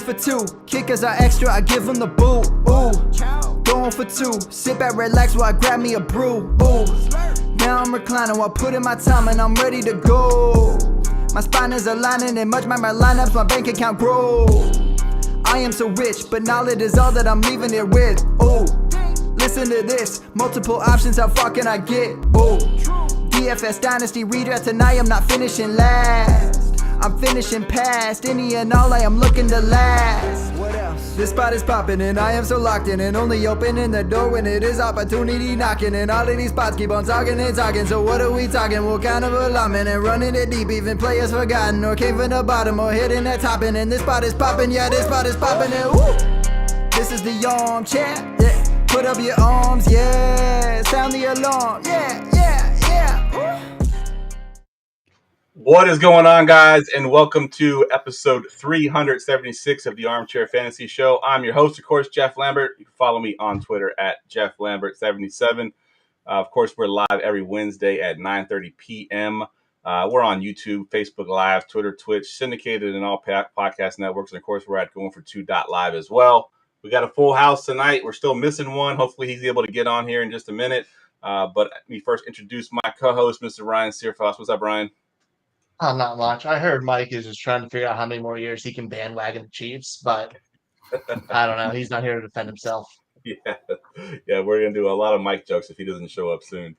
for two, kickers are extra, I give them the boot. Ooh, going for two, sit back, relax while I grab me a brew. Ooh, now I'm reclining while putting my time and I'm ready to go. My spine is aligning and much my lineups, my bank account grow. I am so rich, but knowledge is all that I'm leaving it with. Ooh, listen to this, multiple options, how far can I get? Ooh, DFS Dynasty redraft tonight, I'm not finishing last. I'm finishing past any and all, I am looking to last. What else? This spot is popping and I am so locked in and only opening the door when it is opportunity knocking. And all of these spots keep on talking and talking. So what are we talking? What kind of alignment? And running it deep, even players forgotten or came from the bottom or hitting that top end. And this spot is popping, yeah, this spot is popping. And woo, this is the armchair, yeah. Put up your arms, yeah. Sound the alarm, yeah, yeah, yeah. Woo. What is going on, guys, and welcome to episode 376 of the Armchair Fantasy Show. I'm your host, of course, Geoff Lambert. You can follow me on Twitter at Geoff Lambert77. Of course, we're live every Wednesday at 9:30 p.m. We're on YouTube, Facebook Live, Twitter, Twitch, syndicated in all podcast networks, and of course, we're at goingfor2.live as well. We got a full house tonight. We're still missing one. Hopefully, he's able to get on here in just a minute. But let me first introduce my co-host, Mr. Ryan Searfoss. What's up, Ryan? Oh, not much. I heard Mike is just trying to figure out how many more years he can bandwagon the Chiefs, but I don't know. He's not here to defend himself. Yeah, we're going to do a lot of Mike jokes if he doesn't show up soon.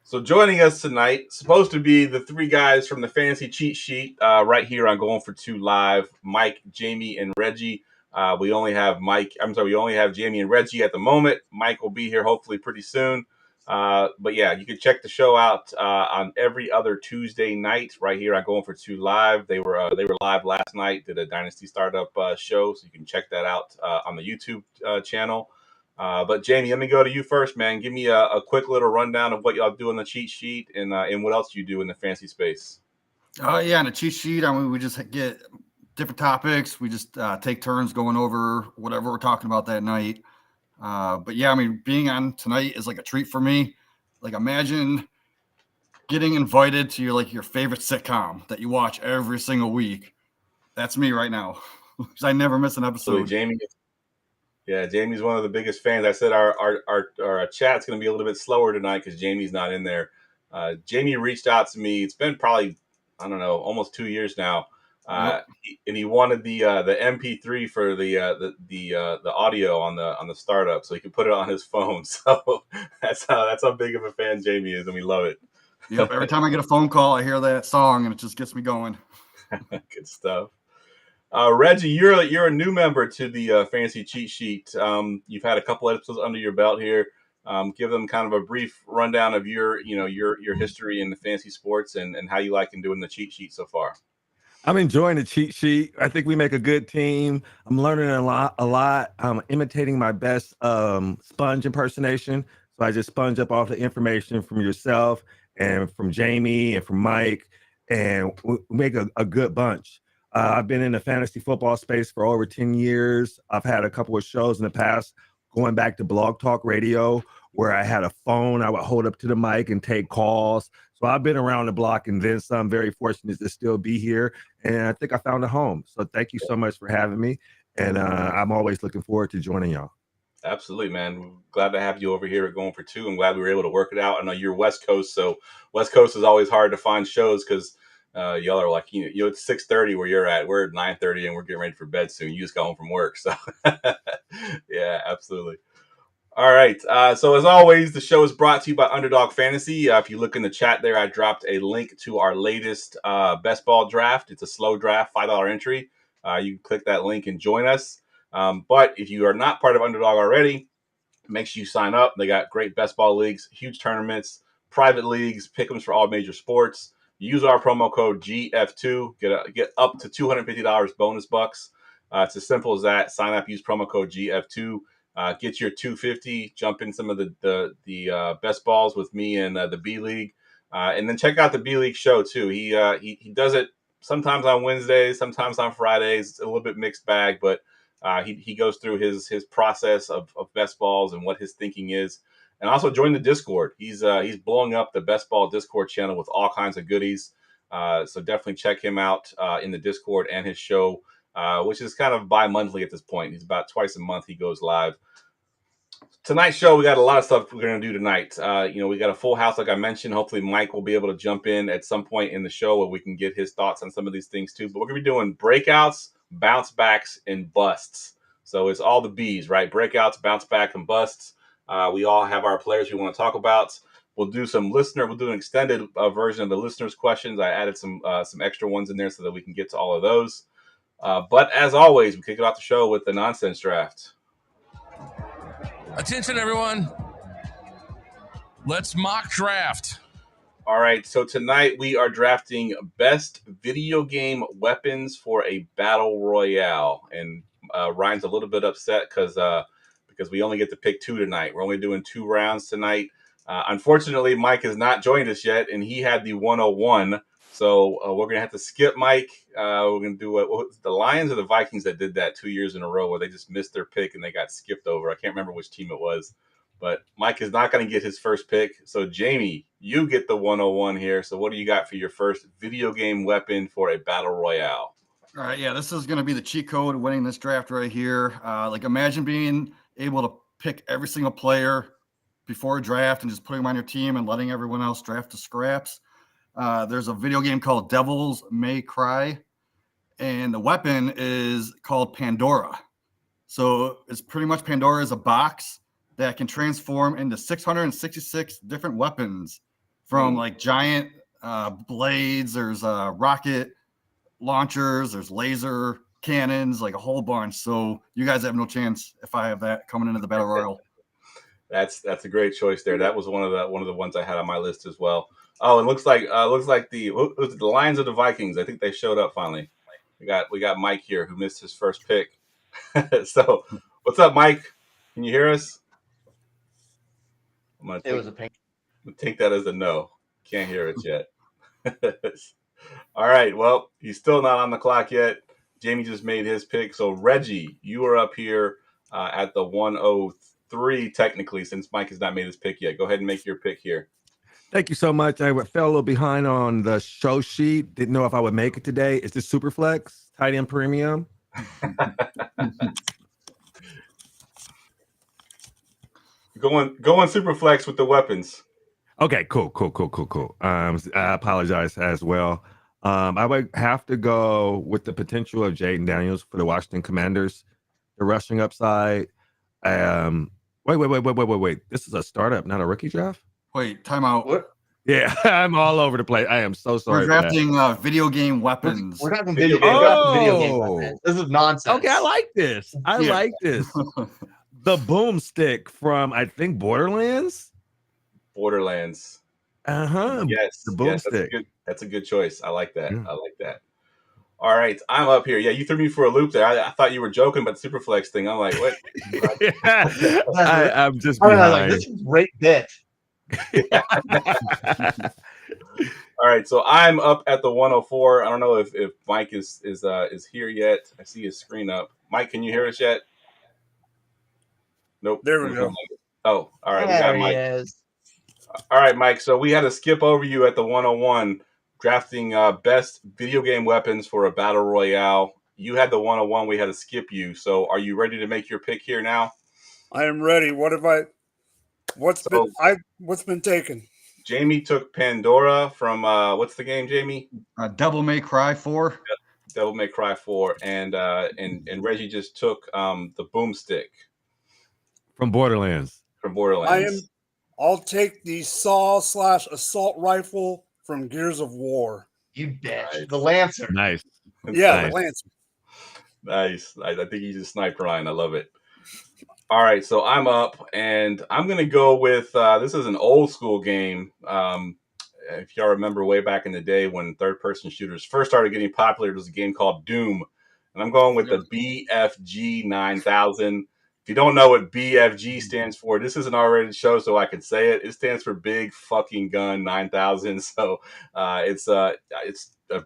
So joining us tonight, supposed to be the three guys from the Fantasy Cheat Sheet right here on Going for Two Live, Mike, Jamie, and Reggie. We only have Jamie and Reggie at the moment. Mike will be here hopefully pretty soon. But yeah, you can check the show out on every other Tuesday night right here on Going for Two Live. They were live last night, did a Dynasty Startup show, so you can check that out on the YouTube channel. But Jamie, let me go to you first, man. Give me a quick little rundown of what y'all do on the cheat sheet and what else you do in the fantasy space. Yeah, on the cheat sheet, I mean, we just get different topics. We just take turns going over whatever we're talking about that night. But yeah, I mean, being on tonight is like a treat for me. Like, imagine getting invited to your favorite sitcom that you watch every single week. That's me right now. I never miss an episode. Jamie's one of the biggest fans. I said our chat's going to be a little bit slower tonight because Jamie's not in there. Jamie reached out to me. It's been probably, I don't know, almost 2 years now. And he wanted the MP3 for the audio on the startup, so he could put it on his phone. So that's how big of a fan Jamie is, and we love it. Yep. Every time I get a phone call, I hear that song, and it just gets me going. Good stuff. Reggie, you're a new member to the Fantasy Cheat Sheet. You've had a couple episodes under your belt here. Give them kind of a brief rundown of your history in the fantasy sports and how you like doing the cheat sheet so far. I'm enjoying the cheat sheet. I think we make a good team. I'm learning a lot. I'm imitating my best sponge impersonation. So I just sponge up all the information from yourself and from Jamie and from Mike, and we make a good bunch. I've been in the fantasy football space for over 10 years. I've had a couple of shows in the past, going back to Blog Talk Radio, where I had a phone I would hold up to the mic and take calls. So I've been around the block and then some. Very fortunate to still be here. And I think I found a home. So thank you so much for having me. And I'm always looking forward to joining y'all. Absolutely, man. We're glad to have you over here at Going for Two. I'm glad we were able to work it out. I know you're West Coast, so West Coast is always hard to find shows because y'all are like, it's 6:30 where you're at. We're at 9:30 and we're getting ready for bed soon. You just got home from work. So yeah, absolutely. All right. So as always, the show is brought to you by Underdog Fantasy. If you look in the chat there, I dropped a link to our latest best ball draft. It's a slow draft, $5 entry. You can click that link and join us. But if you are not part of Underdog already, make sure you sign up. They got great best ball leagues, huge tournaments, private leagues, pick'ems for all major sports. Use our promo code GF2, get up to $250 bonus bucks. It's as simple as that. Sign up, use promo code GF2. Get your $250, jump in some of the best balls with me and the B League, and then check out the B League show too. He does it sometimes on Wednesdays, sometimes on Fridays. It's a little bit mixed bag, but he goes through his process of best balls and what his thinking is. And also join the Discord. He's blowing up the best ball Discord channel with all kinds of goodies. So definitely check him out in the Discord and his show. which is kind of bi-monthly at this point. He's about twice a month he goes live. Tonight's show, we got a lot of stuff we're going to do tonight. We got a full house, like I mentioned. Hopefully, Mike will be able to jump in at some point in the show where we can get his thoughts on some of these things too. But we're going to be doing breakouts, bounce backs, and busts. So it's all the B's, right? Breakouts, bounce back, and busts. We all have our players we want to talk about. We'll do we'll do an extended version of the listeners' questions. I added some extra ones in there so that we can get to all of those. But as always, we kick it off the show with the nonsense draft. Attention, everyone. Let's mock draft. All right, so tonight we are drafting best video game weapons for a battle royale. And Ryan's a little bit upset because we only get to pick 2 tonight. We're only doing 2 rounds tonight. Unfortunately, Mike has not joined us yet, and he had the 101. So we're going to have to skip Mike. We're going to do the Lions or the Vikings that did that 2 years in a row where they just missed their pick and they got skipped over. I can't remember which team it was. But Mike is not going to get his first pick. So, Jamie, you get the 101 here. So what do you got for your first video game weapon for a battle royale? All right, yeah, this is going to be the cheat code winning this draft right here. Imagine being able to pick every single player before a draft and just putting them on your team and letting everyone else draft the scraps. There's a video game called Devils May Cry, and the weapon is called Pandora. So it's pretty much Pandora is a box that can transform into 666 different weapons, from like giant blades, there's rocket launchers, there's laser cannons, like a whole bunch. So you guys have no chance if I have that coming into the battle royal. That's a great choice there. That was one of the ones I had on my list as well. Oh, it looks like the Lions or the Vikings. I think they showed up finally. We got Mike here who missed his first pick. So, what's up, Mike? Can you hear us? It was a pink. I'm gonna take that as a no. Can't hear us yet. All right. Well, he's still not on the clock yet. Jamie just made his pick. So, Reggie, you are up here at the 103 technically, since Mike has not made his pick yet. Go ahead and make your pick here. Thank you so much. I fell a little behind on the show sheet. Didn't know if I would make it today. Is this Superflex tight end premium? Going Superflex with the weapons. Okay, cool. I apologize as well. I would have to go with the potential of Jaden Daniels for the Washington Commanders. The rushing upside. Wait. This is a startup, not a rookie draft? Wait, timeout. What? Yeah, I'm all over the place. I am so sorry. We're drafting video game weapons. We're talking video game weapons. This is nonsense. Okay, I like this. Like this. The boomstick from, I think, Borderlands. Yes. The boomstick. Yes, that's a good choice. I like that. I like that. All right, I'm up here. Yeah, you threw me for a loop there. I thought you were joking about the Superflex thing. I'm like, what? I'm just behind. This is a great bit. All right, so I'm up at the 104. I don't know if Mike is here yet. I see his screen up. Mike, can you hear us yet? Nope. There we go. Oh, all right. We got Mike. He is. All right, Mike. So we had to skip over you at the 101, drafting best video game weapons for a battle royale. You had the 101. We had to skip you. So are you ready to make your pick here now? I am ready. What's been taken? Jamie took Pandora from what's the game, Jamie? Devil May Cry 4. Devil May Cry 4, and Reggie just took the boomstick from Borderlands. I'll take the saw/assault rifle from Gears of War. You bitch. Nice. The Lancer. Nice. Yeah, the Lancer. Nice. I think you just sniped Ryan. I love it. All right, so I'm up, and I'm going to go with this is an old school game. If y'all remember way back in the day when third-person shooters first started getting popular, there was a game called Doom. And I'm going with the BFG 9000. If you don't know what BFG stands for, this is an R-rated show, so I can say it. It stands for Big Fucking Gun 9000. So it's a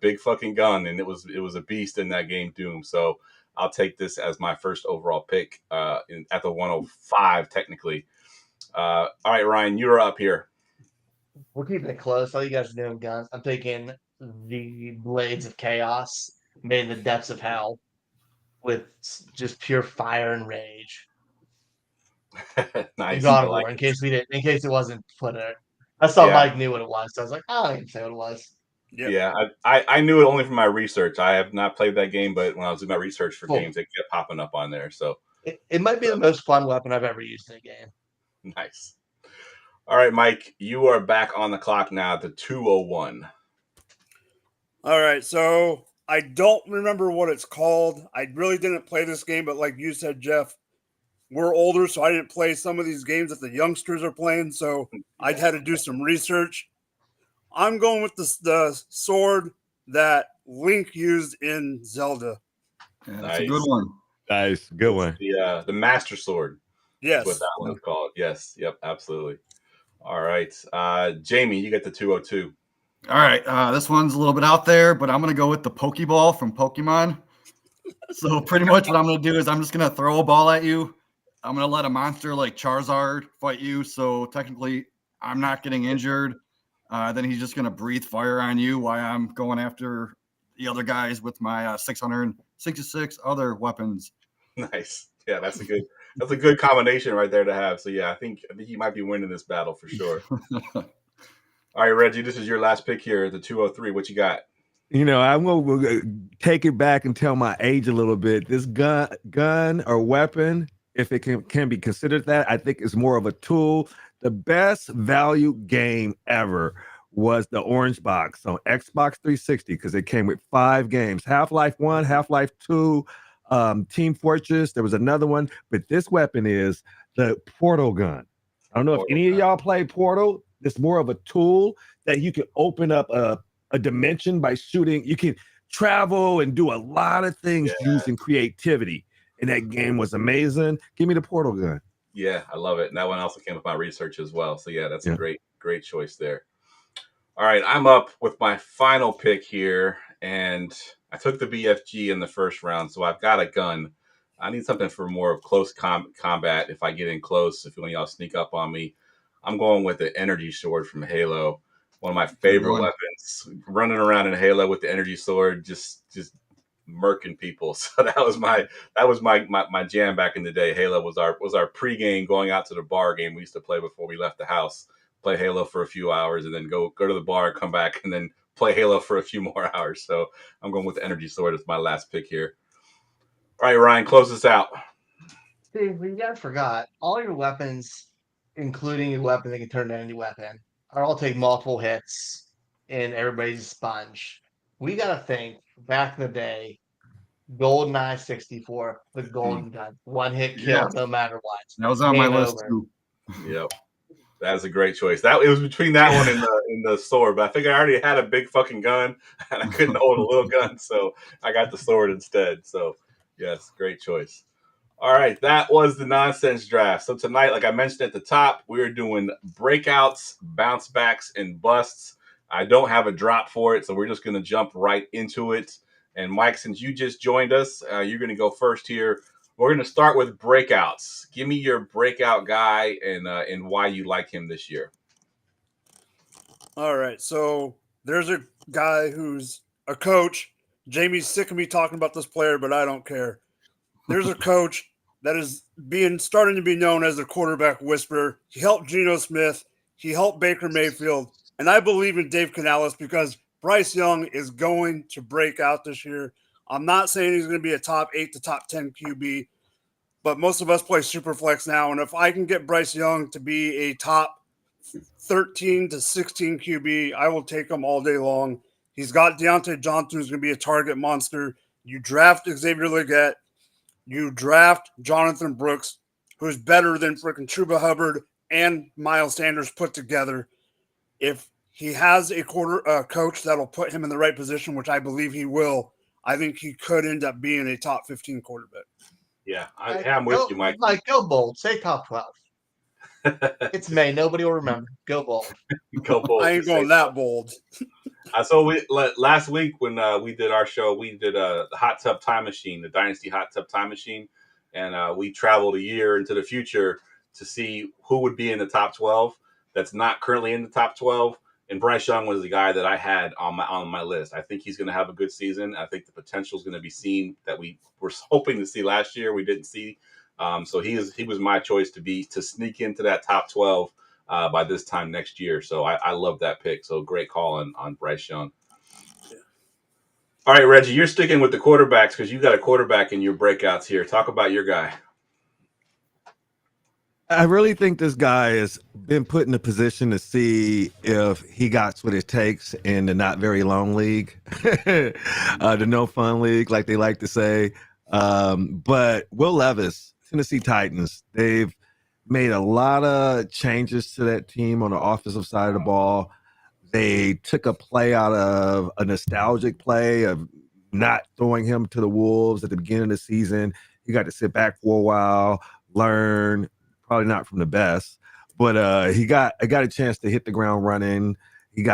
big fucking gun, and it was a beast in that game, Doom. So I'll take this as my first overall pick at the 105, technically. All right, Ryan, you're up here. We're keeping it close. All you guys are doing guns. I'm taking the Blades of Chaos made in the depths of hell. with just pure fire and rage. In Nice. God I of like War, it. in case it wasn't put in. I thought Yeah. Mike knew what it was, so I was like, oh, I didn't say what it was. Yep. Yeah, I knew it only from my research. I have not played that game, but when I was doing my research for Cool. games, it kept popping up on there. So It might be the most fun weapon I've ever used in a game. nice. All right, Mike, you are back on the clock now at the 201. All right, so I don't remember what it's called. I really didn't play this game, but like you said, Geoff, we're older, so I didn't play some of these games that the youngsters are playing. So I had to do some research. I'm going with the sword that Link used in Zelda. Yeah, that's a Nice. good one. Nice, good one. The Master Sword is what Yes. that one is called. Yes, yep, absolutely. All right, Jamie, you get the 202. All right, this one's a little bit out there, but I'm gonna go with the Pokeball from Pokemon. So pretty much what I'm gonna do is I'm just gonna throw a ball at you. I'm gonna let a monster like Charizard fight you. So technically, I'm not getting injured. Then he's just gonna breathe fire on you while I'm going after the other guys with my 666 other weapons. Nice. Yeah, that's a good combination right there to have. So yeah, I think you might be winning this battle for sure. All right, Reggie, this is your last pick here, the 203. What you got? You know, I'm gonna take it back and tell my age a little bit. This gun or weapon, if it can be considered that, I think is more of a tool. The best value game ever was the Orange Box on Xbox 360 because it came with 5 games: Half-Life 1, Half-Life 2, Team Fortress. There was another one, but this weapon is the Portal gun. I don't know if any of y'all play Portal. It's more of a tool that you can open up a dimension by shooting. You can travel and do a lot of things using creativity. And that game was amazing. Give me the Portal gun. Yeah, I love it. And that one also came with my research as well. So yeah, that's a great choice there. All right, I'm up with my final pick here, and I took the BFG in the first round, so I've got a gun. I need something for more of close combat. If I get in close, if one of y'all sneak up on me, I'm going with the energy sword from Halo. One of my favorite weapons. Running around in Halo with the energy sword, just murking people. So that was my jam back in the day. Halo was our pregame going out to the bar game we used to play before we left the house. Play Halo for a few hours and then go to the bar, come back, and then play Halo for a few more hours. So I'm going with the energy sword as my last pick here. All right, Ryan, close this out. See, we guys forgot all your weapons, including your weapon that can turn into any weapon, are all take multiple hits and everybody's a sponge. We gotta think back in the day, GoldenEye 64, the golden gun, one hit kill no matter what. That was on my list over. too. Yep. That is a great choice. It was between that one and the sword, but I think I already had a big fucking gun and I couldn't hold a little gun, so I got the sword instead. So yes, great choice. All right, that was the nonsense draft. So tonight, like I mentioned at the top, we're doing breakouts, bounce backs, and busts. I don't have a drop for it, so we're just going to jump right into it. And Mike, since you just joined us, you're going to go first here. We're going to start with breakouts. Give me your breakout guy and why you like him this year. All right, so there's a guy who's a coach. Jamie's sick of me talking about this player, but I don't care. There's a coach that is starting to be known as the quarterback whisperer. He helped Geno Smith. He helped Baker Mayfield. And I believe in Dave Canales because Bryce Young is going to break out this year. I'm not saying he's going to be a top 8 to top 10 QB, but most of us play Superflex now. And if I can get Bryce Young to be a top 13 to 16 QB, I will take him all day long. He's got Deontay Johnson, who's going to be a target monster. You draft Xavier Legette. You draft Jonathan Brooks, who's better than freaking Chuba Hubbard and Miles Sanders put together. If he has a coach that'll put him in the right position, which I believe he will, I think he could end up being a top 15 quarterback. Yeah, I'm with you, Mike. Mike, go bold. Say top 12. It's May. Nobody will remember. Go bold. Go bold. I ain't going that bold. So last week when we did our show, we did the Hot Tub Time Machine, the Dynasty Hot Tub Time Machine, and we traveled a year into the future to see who would be in the top 12 that's not currently in the top 12. And Bryce Young was the guy that I had on my list. I think he's going to have a good season. I think the potential is going to be seen that we were hoping to see last year. We didn't see. So he was my choice to sneak into that top 12 by this time next year. So I love that pick. So great call on Bryce Young. All right, Reggie, you're sticking with the quarterbacks because you got a quarterback in your breakouts here. Talk about your guy. I really think this guy has been put in a position to see if he got what it takes in the not very long league, the no fun league, like they like to say. But Will Levis, Tennessee Titans, they've made a lot of changes to that team on the offensive side of the ball. They took a play out of a nostalgic play of not throwing him to the Wolves at the beginning of the season. He got to sit back for a while, learn, probably not from the best, but I got a chance to hit the ground running. He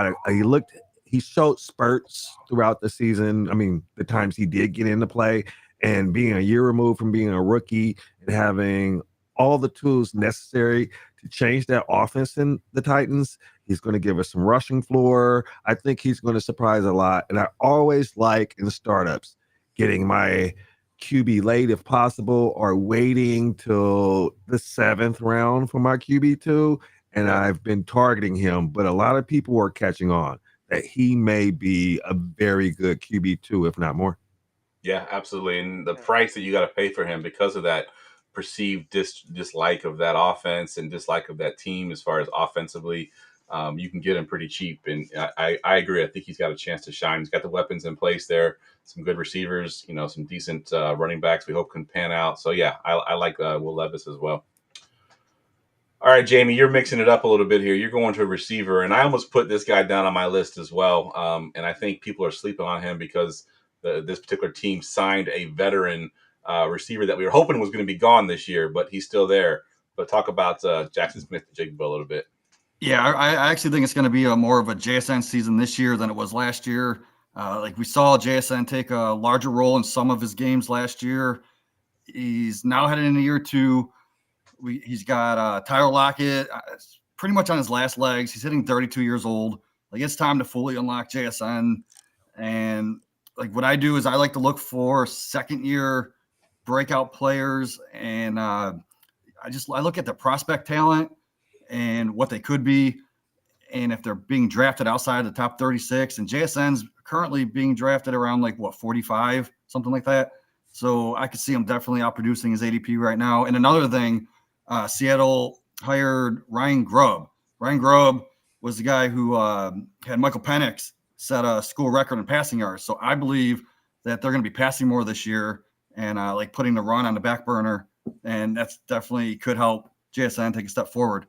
showed spurts throughout the season. I mean, the times he did get into play, and being a year removed from being a rookie and having all the tools necessary to change that offense in the Titans. He's going to give us some rushing floor. I think he's going to surprise a lot. And I always like in startups getting my QB late if possible, or waiting till the 7th round for my QB2. And I've been targeting him, but a lot of people are catching on that he may be a very good QB2, if not more. Yeah, absolutely. And the price that you got to pay for him because of that perceived dislike of that offense and dislike of that team as far as offensively, you can get him pretty cheap. And I agree. I think he's got a chance to shine. He's got the weapons in place there, some good receivers, some decent running backs we hope can pan out. So, yeah, I like Will Levis as well. All right, Jamie, you're mixing it up a little bit here. You're going to a receiver, and I almost put this guy down on my list as well. And I think people are sleeping on him because this particular team signed a veteran receiver that we were hoping was going to be gone this year, but he's still there. But talk about Jackson Smith-Njigba a little bit. Yeah, I actually think it's going to be more of a JSN season this year than it was last year. Like we saw JSN take a larger role in some of his games last year. He's now headed into year 2. He's got Tyler Lockett pretty much on his last legs. He's hitting 32 years old. Like it's time to fully unlock JSN. And like what I do is I like to look for second-year breakout players, and I look at the prospect talent and what they could be, and if they're being drafted outside of the top 36. And JSN's currently being drafted around 45, something like that. So I could see him definitely outproducing his ADP right now. And another thing, Seattle hired Ryan Grubb. Ryan Grubb was the guy who had Michael Penix set a school record in passing yards. So I believe that they're going to be passing more this year and putting the run on the back burner. And that's definitely could help JSN take a step forward.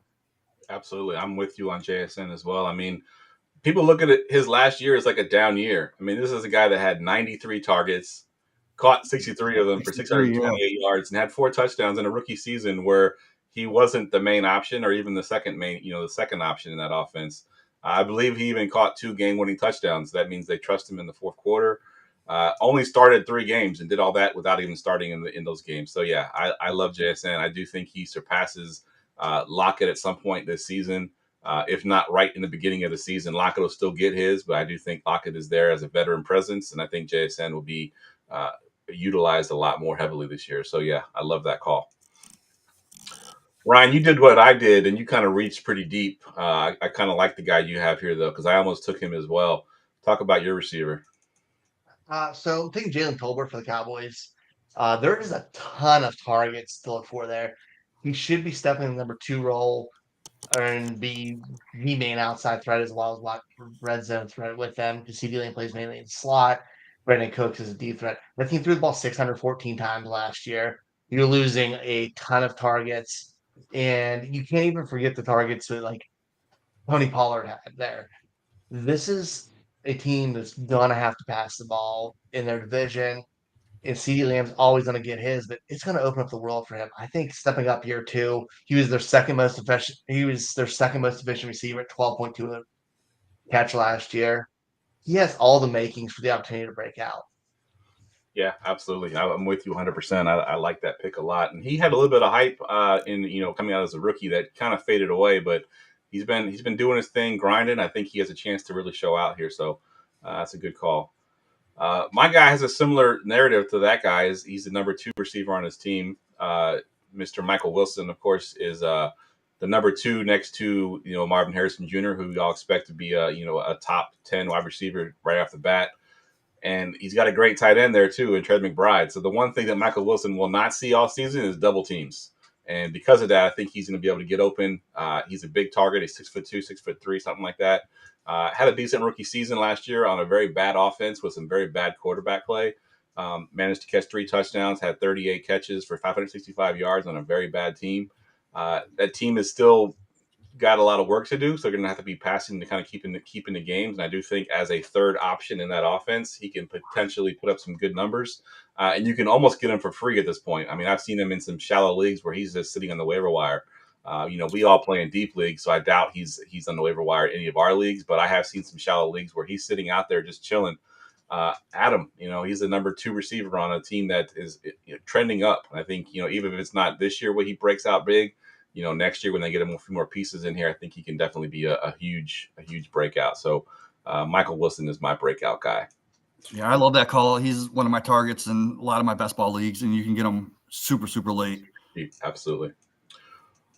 Absolutely. I'm with you on JSN as well. I mean, people look at it, his last year as like a down year. I mean, this is a guy that had 93 targets, caught 63 of them for 628 yards, and had 4 touchdowns in a rookie season where he wasn't the main option or even the second option in that offense. I believe he even caught 2 game-winning touchdowns. That means they trust him in the fourth quarter. Only started 3 games and did all that without even starting in those games. So, yeah, I love JSN. I do think he surpasses Lockett at some point this season. If not right in the beginning of the season, Lockett will still get his, but I do think Lockett is there as a veteran presence, and I think JSN will be utilized a lot more heavily this year. So, yeah, I love that call. Ryan, you did what I did, and you kind of reached pretty deep. I kind of like the guy you have here, though, because I almost took him as well. Talk about your receiver. So I'm taking Jalen Tolbert for the Cowboys. There is a ton of targets to look for there. He should be stepping in the number 2 role and be the main outside threat as well as red zone threat with them because CeeDee Lamb plays mainly in slot. Brandon Cooks is a deep threat. That team threw the ball 614 times last year. You're losing a ton of targets, and you can't even forget the targets that Tony Pollard had there. This is a team that's gonna have to pass the ball in their division, and CeeDee Lamb's always gonna get his, but it's gonna open up the world for him. I think stepping up year 2, he was their second most efficient receiver at 12.2 catch last year. He has all the makings for the opportunity to break out. Yeah, absolutely. I'm with you 100%. I like that pick a lot. And he had a little bit of hype in coming out as a rookie that kind of faded away, but he's been doing his thing, grinding. I think he has a chance to really show out here. So that's a good call. My guy has a similar narrative to that guy. He's the number 2 receiver on his team. Mr. Michael Wilson, of course, is the number 2 next to Marvin Harrison Jr., who y'all expect to be a top 10 wide receiver right off the bat. And he's got a great tight end there too, in Trey McBride. So the one thing that Michael Wilson will not see all season is double teams. And because of that, I think he's going to be able to get open. He's a big target. He's 6'2", 6'3", something like that. Had a decent rookie season last year on a very bad offense with some very bad quarterback play. Managed to catch 3 touchdowns, had 38 catches for 565 yards on a very bad team. That team is still got a lot of work to do, so they're going to have to be passing to kind of keeping the games. And I do think as a third option in that offense, he can potentially put up some good numbers. And you can almost get him for free at this point. I mean, I've seen him in some shallow leagues where he's just sitting on the waiver wire. We all play in deep leagues, so I doubt he's on the waiver wire in any of our leagues. But I have seen some shallow leagues where he's sitting out there just chilling. Adam, he's the number 2 receiver on a team that is trending up. And I think even if it's not this year where he breaks out big, next year when they get him a few more pieces in here, I think he can definitely be a huge breakout. So Michael Wilson is my breakout guy. Yeah, I love that call. He's one of my targets in a lot of my best ball leagues, and you can get him super, super late. Absolutely.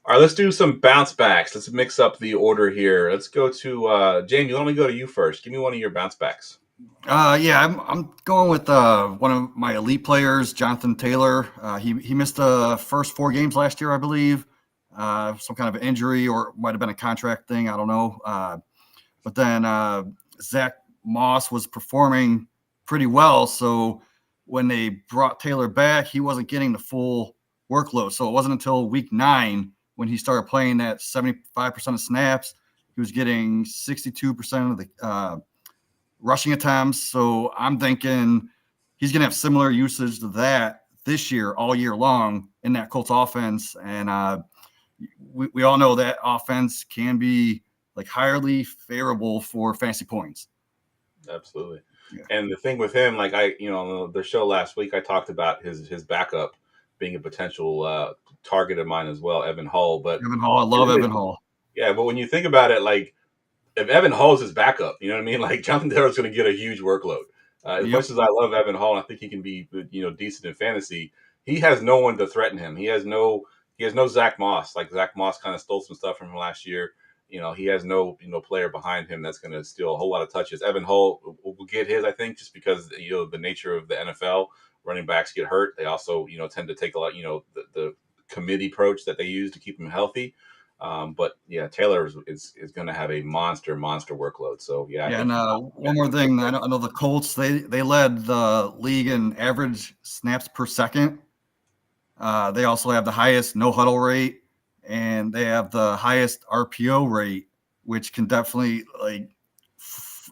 All right, let's do some bounce backs. Let's mix up the order here. Let's go to Jamie. Let me go to you first. Give me one of your bounce backs. I'm going with one of my elite players, Jonathan Taylor. He missed the first 4 games last year, I believe. Some kind of injury, or it might have been a contract thing. I don't know. But then Zach Moss was performing pretty well. So when they brought Taylor back, he wasn't getting the full workload. So it wasn't until week 9 when he started playing that 75% of snaps, he was getting 62% of the rushing attempts. So I'm thinking he's going to have similar usage to that this year, all year long in that Colts offense. And we all know that offense can be like highly favorable for fantasy points. Absolutely. Yeah. And the thing with him, like on the show last week, I talked about his backup being a potential target of mine as well, Evan Hull. But Evan Hull, I love Evan Hull. Yeah, but when you think about it, like if Evan Hull's his backup, you know what I mean? Like Jonathan Taylor's going to get a huge workload. As much as I love Evan Hull, and I think he can be decent in fantasy, he has no one to threaten him. He has no Zach Moss. Like Zach Moss kind of stole some stuff from him last year. He has no player behind him that's going to steal a whole lot of touches. Evan Hull will get his, I think, just because the nature of the NFL. Running backs get hurt. They also tend to take a lot the committee approach that they use to keep him healthy. But yeah, Taylor is going to have a monster workload. So yeah. And one more thing, I know the Colts they led the league in average snaps per second. They also have the highest no huddle rate, and they have the highest RPO rate, which can definitely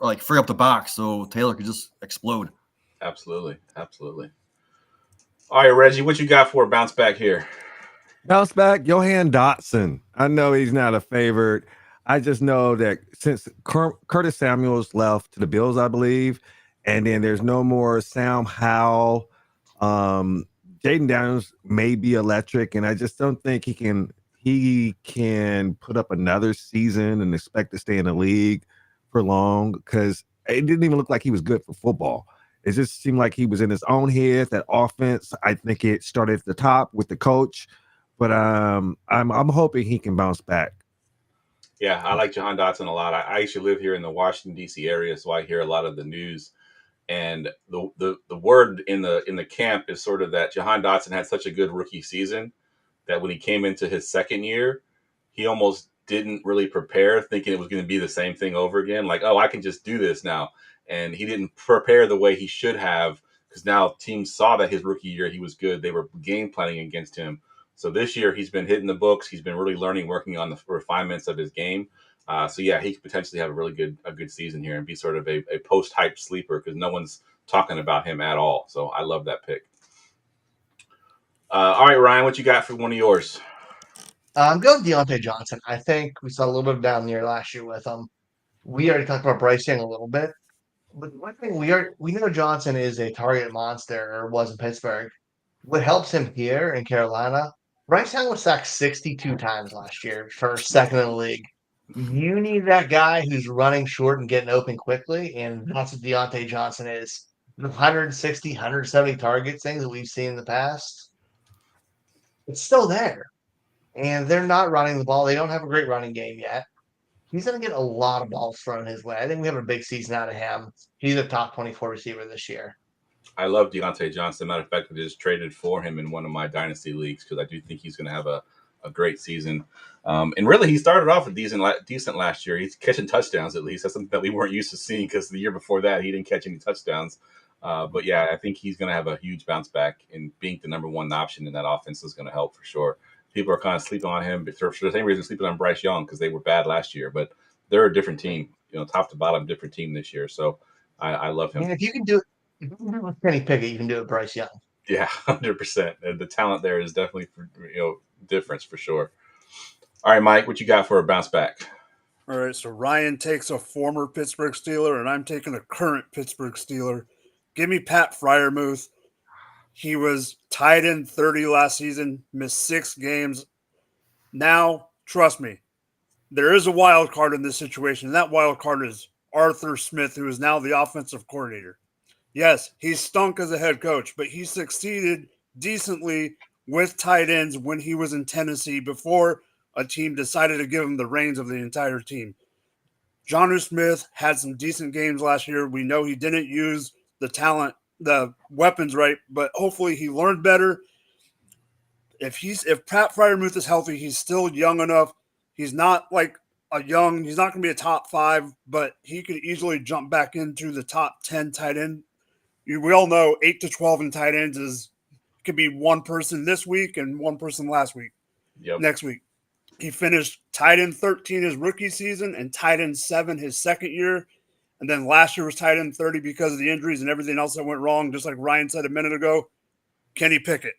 like free up the box so Taylor could just explode. Absolutely. All right, Reggie, what you got for a bounce back here? Bounce back, Johan Dotson. I know he's not a favorite. I just know that since Curtis Samuels left to the Bills, I believe, and then there's no more Sam Howell, Jaden Daniels may be electric, and I just don't think he can put up another season and expect to stay in the league for long, because it didn't even look like he was good for football. It just seemed like he was in his own head. That offense, I think it started at the top with the coach, but I'm hoping he can bounce back. Yeah, I like Jahan Dotson a lot. I actually live here in the Washington D.C. area, so I hear a lot of the news. And the word in the camp is sort of that Jahan Dotson had such a good rookie season that when he came into his second year, he almost didn't really prepare, thinking it was going to be the same thing over again. Like, oh, I can just do this now. And he didn't prepare the way he should have, because now teams saw that his rookie year he was good. They were game planning against him. So this year he's been hitting the books. He's been really learning, working on the refinements of his game. So yeah, he could potentially have a good season here and be sort of a post-hype sleeper, because no one's talking about him at all. So I love that pick. All right, Ryan, what you got for one of yours? I'm going with Deontay Johnson. I think we saw a little bit of down year last year with him. We already talked about Bryce Young a little bit. But one thing we know Johnson is a target monster, or was in Pittsburgh. What helps him here in Carolina, Bryce Young was sacked 62 times last year, for second in the league. You need that guy who's running short and getting open quickly, and that's what Deontay Johnson is. The 160, 170 targets things that we've seen in the past, it's still there. And they're not running the ball. They don't have a great running game yet. He's going to get a lot of balls thrown his way. I think we have a big season out of him. He's a top 24 receiver this year. I love Deontay Johnson. Matter of fact, I just traded for him in one of my dynasty leagues because I do think he's going to have a great season. And really, he started off decent last year. He's catching touchdowns at least. That's something that we weren't used to seeing because the year before that, he didn't catch any touchdowns. But yeah, I think he's going to have a huge bounce back, and being the number one option in that offense is going to help for sure. People are kind of sleeping on him for the same reason sleeping on Bryce Young because they were bad last year, but they're a different team, top to bottom, different team this year. So I love him. And if you can do it with Kenny Pickett, you can do it with Bryce Young. Yeah, 100%. The talent there is definitely, difference for sure. All right, Mike, what you got for a bounce back? All right, so Ryan takes a former Pittsburgh Steeler, and I'm taking a current Pittsburgh Steeler. Give me Pat Freiermuth. He was tied in 30 last season, missed 6 games. Now, trust me, there is a wild card in this situation, and that wild card is Arthur Smith, who is now the offensive coordinator. Yes, he stunk as a head coach, but he succeeded decently with tight ends when he was in Tennessee before a team decided to give him the reins of the entire team. Jonnu Smith had some decent games last year. We know he didn't use the talent, the weapons right, but hopefully he learned better. If Pat Freiermuth is healthy, he's still young enough. He's not like he's not going to be a top 5, but he could easily jump back into the top 10 tight end. We all know 8 to 12 in tight ends could be one person this week and one person next week. He finished tight end 13 his rookie season and tight end 7 his second year. And then last year was tight end 30 because of the injuries and everything else that went wrong, just like Ryan said a minute ago. Kenny Pickett.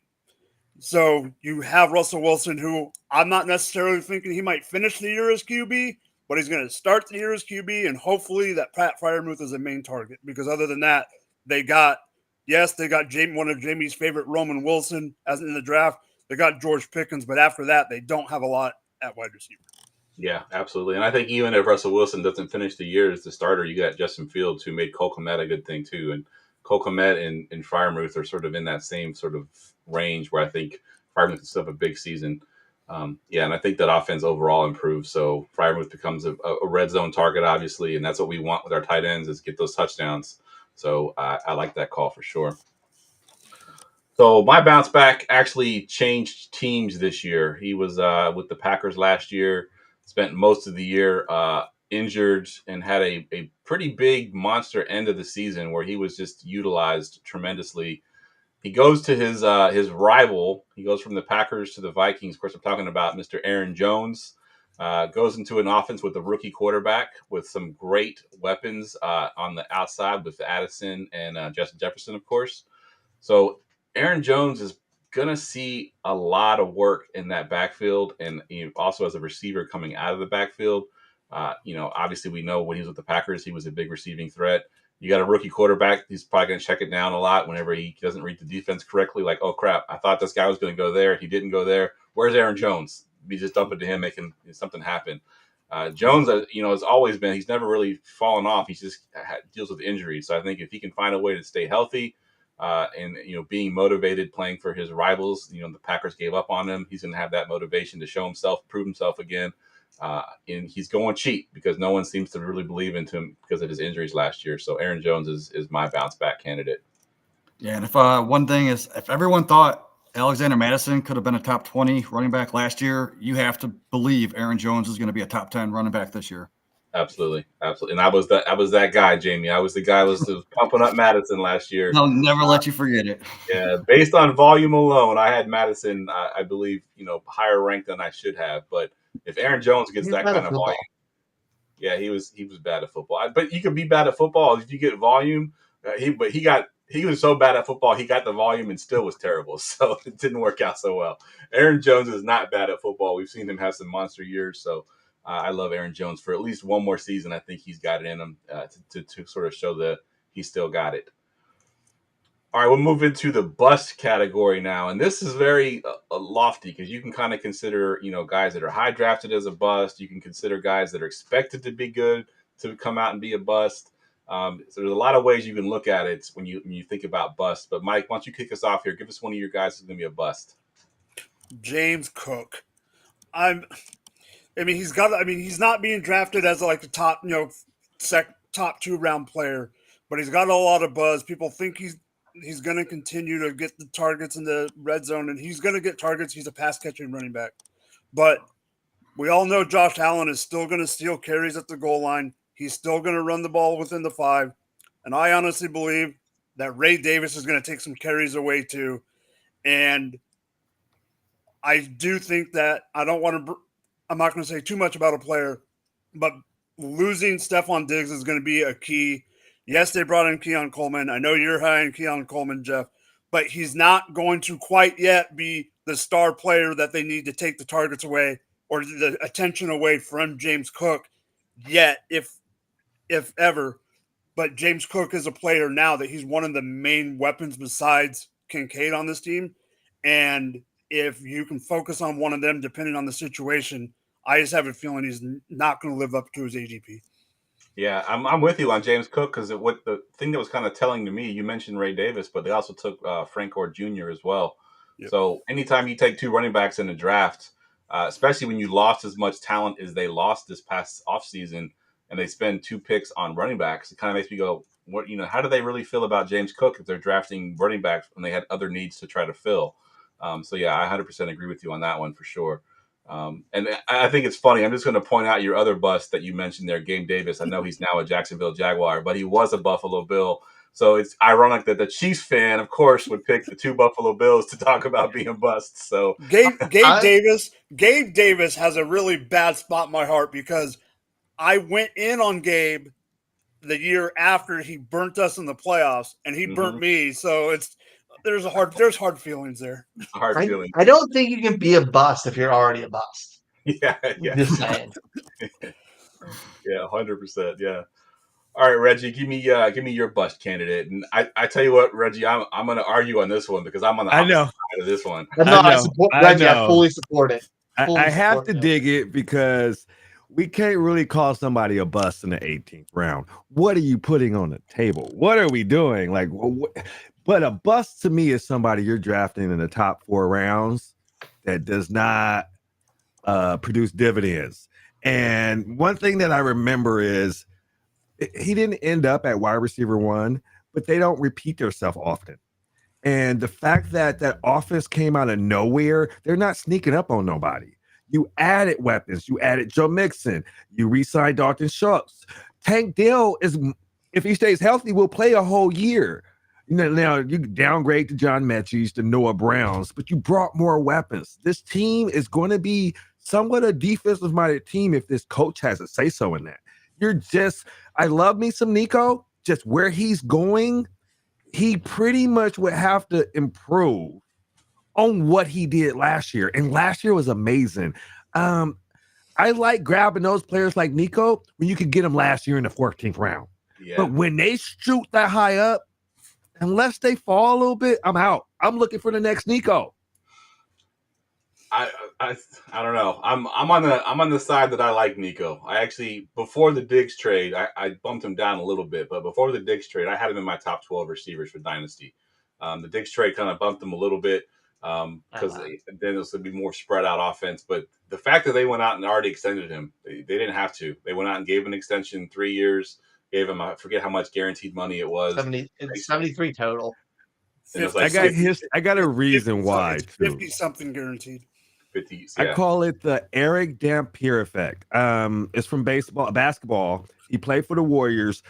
So you have Russell Wilson, who I'm not necessarily thinking he might finish the year as QB, but he's going to start the year as QB, and hopefully that Pat Freiermuth is a main target. Because other than that, they got one of Jamie's favorite, Roman Wilson, as in the draft. They got George Pickens, but after that, they don't have a lot at wide receiver. Yeah, absolutely. And I think even if Russell Wilson doesn't finish the year as the starter, you got Justin Fields, who made Cole Kmet a good thing too. And Cole Kmet and Freiermuth are sort of in that same sort of range where I think Freiermuth will still have a big season. And I think that offense overall improves. So Freiermuth becomes a red zone target, obviously, and that's what we want with our tight ends is get those touchdowns. So I like that call for sure. So my bounce back actually changed teams this year. He was with the Packers last year, spent most of the year injured, and had a pretty big monster end of the season where he was just utilized tremendously. He goes to his rival. He goes from the Packers to the Vikings. Of course, I'm talking about Mr. Aaron Jones. Goes into an offense with a rookie quarterback with some great weapons on the outside with Addison and Justin Jefferson, of course. So Aaron Jones is going to see a lot of work in that backfield, and also as a receiver coming out of the backfield. Obviously we know when he was with the Packers, he was a big receiving threat. You got a rookie quarterback. He's probably going to check it down a lot whenever he doesn't read the defense correctly. Like, oh, crap, I thought this guy was going to go there. He didn't go there. Where's Aaron Jones? We just dump it to him, making something happen. Jones, has always been, he's never really fallen off. He just deals with injuries. So I think if he can find a way to stay healthy, and being motivated, playing for his rivals, the Packers gave up on him. He's going to have that motivation to show himself, prove himself again, and he's going cheap because no one seems to really believe into him because of his injuries last year. So Aaron Jones is my bounce back candidate. Yeah, and if one thing is, if everyone thought Alexander Mattison could have been a top 20 running back last year, you have to believe Aaron Jones is going to be a top 10 running back this year. Absolutely. And I was that guy, Jamie. I was the guy who was pumping up Madison last year. I'll never let you forget it. Yeah, based on volume alone, I had Madison, I believe, higher ranked than I should have. But if Aaron Jones gets that kind of volume, yeah, he was bad at football. But you can be bad at football if you get volume. He was so bad at football, he got the volume and still was terrible. So it didn't work out so well. Aaron Jones is not bad at football. We've seen him have some monster years. So I love Aaron Jones for at least one more season. I think he's got it in him to sort of show that he still got it. All right, we'll move into the bust category now, and this is very lofty because you can kind of consider, guys that are high drafted as a bust. You can consider guys that are expected to be good to come out and be a bust. So there's a lot of ways you can look at it when you think about bust. But Mike, why don't you kick us off here? Give us one of your guys who's going to be a bust. James Cook. He's not being drafted as like the top, top 2-round player, but he's got a lot of buzz. People think he's going to continue to get the targets in the red zone, and he's going to get targets. He's a pass catching running back, but we all know Josh Allen is still going to steal carries at the goal line. He's still going to run the ball within the 5, and I honestly believe that Ray Davis is going to take some carries away too, and I do think that I'm not going to say too much about a player, but losing Stephon Diggs is going to be a key. Yes, they brought in Keon Coleman. I know you're high on Keon Coleman, Geoff, but he's not going to quite yet be the star player that they need to take the targets away or the attention away from James Cook yet, if ever. But James Cook is a player now that he's one of the main weapons besides Kincaid on this team. And if you can focus on one of them, depending on the situation, I just have a feeling he's not going to live up to his ADP. Yeah, I'm with you on James Cook because what the thing that was kind of telling to me, you mentioned Ray Davis, but they also took Frank Gore Jr. as well. Yep. So anytime you take 2 running backs in the draft, especially when you lost as much talent as they lost this past offseason, and they spend 2 picks on running backs, it kind of makes me go, how do they really feel about James Cook if they're drafting running backs when they had other needs to try to fill? So yeah, I 100% agree with you on that one for sure. And I think it's funny. I'm just going to point out your other bust that you mentioned there, Gabe Davis. I know he's now a Jacksonville Jaguar, but he was a Buffalo Bill. So it's ironic that the Chiefs fan, of course, would pick the 2 Buffalo Bills to talk about being busts. So Gabe Davis has a really bad spot in my heart because I went in on Gabe the year after he burnt us in the playoffs, and he burnt me. So there's hard feelings there. Hard feeling. I don't think you can be a bust if you're already a bust. Yeah. Just saying. Yeah, 100%. Yeah. All right, Reggie, give me your bust candidate, and I tell you what, Reggie, I'm going to argue on this one because I'm on the opposite side of this one. I support Reggie. I fully support it. I have to dig it because we can't really call somebody a bust in the 18th round. What are you putting on the table? What are we doing? But a bust to me is somebody you're drafting in the top 4 rounds that does not produce dividends. And one thing that I remember is he didn't end up at wide receiver 1, but they don't repeat themselves often. And the fact that that offense came out of nowhere, they're not sneaking up on nobody. You added weapons. You added Joe Mixon. You re-signed Dalton Schultz. Tank Dell if he stays healthy, will play a whole year. Now you downgrade to John Mechie, to Noah Browns, but you brought more weapons. This team is going to be somewhat a defensive-minded team if this coach has a say-so in that. I love me some Nico. Just where he's going, he pretty much would have to improve on what he did last year. And last year was amazing. I like grabbing those players like Nico when you could get them last year in the 14th round. Yeah. But when they shoot that high up, unless they fall a little bit, I'm out. I'm looking for the next Nico. I don't know. I'm on the side that I like Nico. I actually, before the Diggs trade, I bumped him down a little bit, but before the Diggs trade, I had him in my top 12 receivers for Dynasty. The Diggs trade kind of bumped him a little bit because then it was going to be more spread out offense. But the fact that they went out and already extended him, they didn't have to. They went out and gave him an extension 3 years. Gave him, I forget how much guaranteed money it was. 73 total. Like I got a reason why. 50 something guaranteed. 50s, yeah. I call it the Eric Dampier effect. It's from basketball. He played for the Warriors,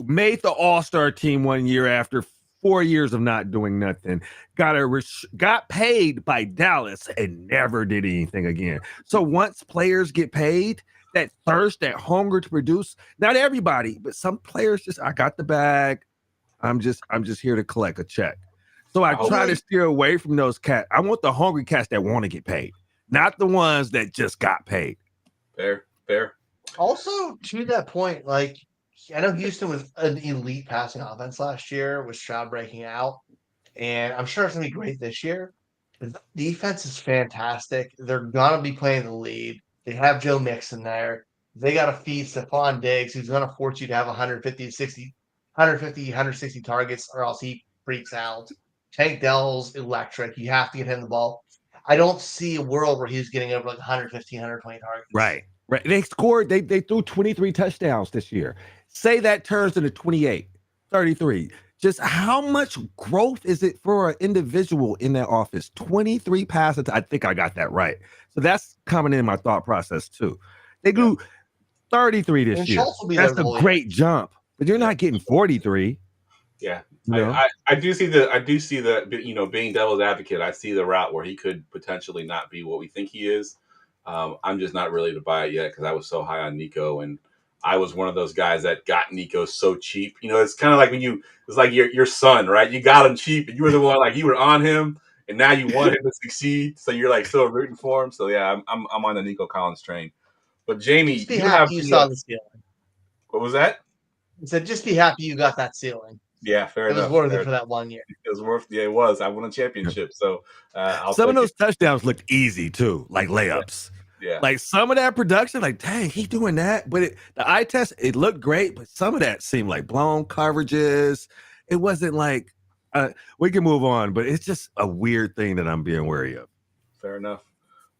made the All-Star team 1 year after 4 years of not doing nothing. Got paid by Dallas and never did anything again. So once players get paid, that thirst, that hunger to produce, not everybody, but some players I got the bag. I'm just here to collect a check. So I try to steer away from those cats. I want the hungry cats that want to get paid, not the ones that just got paid. Fair. Also, to that point, I know Houston was an elite passing offense last year with Stroud breaking out. and I'm sure it's going to be great this year. The defense is fantastic. They're going to be playing the lead. They have Joe Mixon there. They got to feed Stephon Diggs, who's going to force you to have 150, 160 targets, or else he freaks out. Tank Dell's electric. You have to get him the ball. I don't see a world where he's getting over like 115, 120 targets. Right. Right. They scored, they threw 23 touchdowns this year. Say that turns into 28, 33. Just how much growth is it for an individual in that office? 23 passes. I think I got that right. So that's coming in my thought process too. They grew 33 this And year. Schultz will be That's there a the whole great jump, but you're not getting 43. Yeah, You know? I do see the being devil's advocate. I see the route where he could potentially not be what we think he is. I'm just not ready to buy it yet because I was so high on Nico, and I was one of those guys that got Nico so cheap. It's kind of like when it's like your son, right? You got him cheap, and you were the one like you were on him, and now you want him to succeed, so you're like still rooting for him. So yeah, I'm on the Nico Collins train. But Jamie, Just be you happy have you the saw the ceiling. what was that? I said, just be happy you got that ceiling. Yeah, fair It was enough. worth Fair it for that 1 year. It was worth. Yeah, it was. I won a championship, so I'll Some of take those it. touchdowns looked easy too, like Yeah, layups. yeah. Like some of that production, like, dang, he doing that. But the eye test, it looked great, but some of that seemed like blown coverages. It wasn't like we can move on, but it's just a weird thing that I'm being wary of. Fair enough.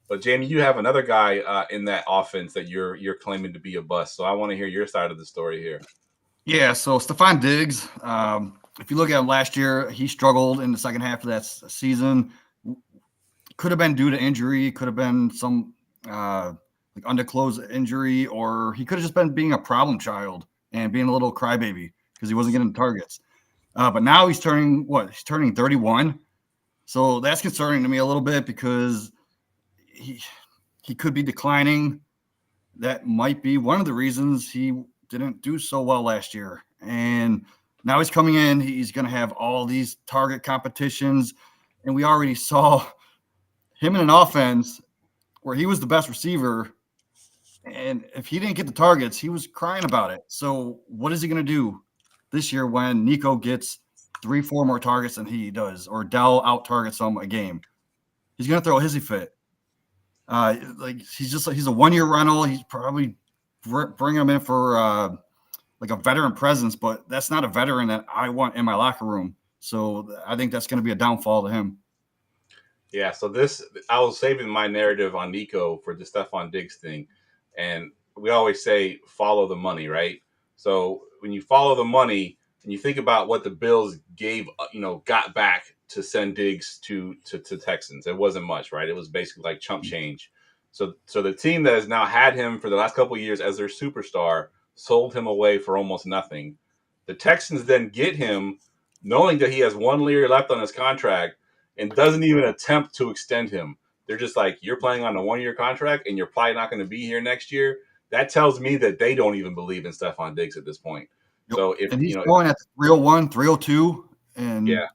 But Jamie, you have another guy in that offense that you're claiming to be a bust. So I want to hear your side of the story here. Yeah, so Stephon Diggs, if you look at him last year, he struggled in the second half of that season. Could have been due to injury, could have been some like undisclosed injury, or he could have just been being a problem child and being a little crybaby because he wasn't getting targets. But now he's turning 31. So that's concerning to me a little bit because he could be declining. That might be one of the reasons he didn't do so well last year. And now he's coming in. He's going to have all these target competitions. And we already saw him in an offense where he was the best receiver. And if he didn't get the targets, he was crying about it. So what is he going to do this year when Nico gets 3-4 more targets than he does, or Dell out targets him a game? He's going to throw a hissy fit. Like he's a 1 year rental. He's probably bring him in for like a veteran presence, but that's not a veteran that I want in my locker room. So I think that's going to be a downfall to him. Yeah, so I was saving my narrative on Nico for the Stephon Diggs thing, and we always say follow the money, right? So when you follow the money and you think about what the Bills got back to send Diggs to Texans, it wasn't much, right? It was basically like chump change. So the team that has now had him for the last couple of years as their superstar sold him away for almost nothing. The Texans then get him knowing that he has 1 year left on his contract and doesn't even attempt to extend him. They're just like, you're playing on a 1 year contract and you're probably not going to be here next year. That tells me that they don't even believe in Stephon Diggs at this point. Yep. So if and he's going at 301, 302, and yeah,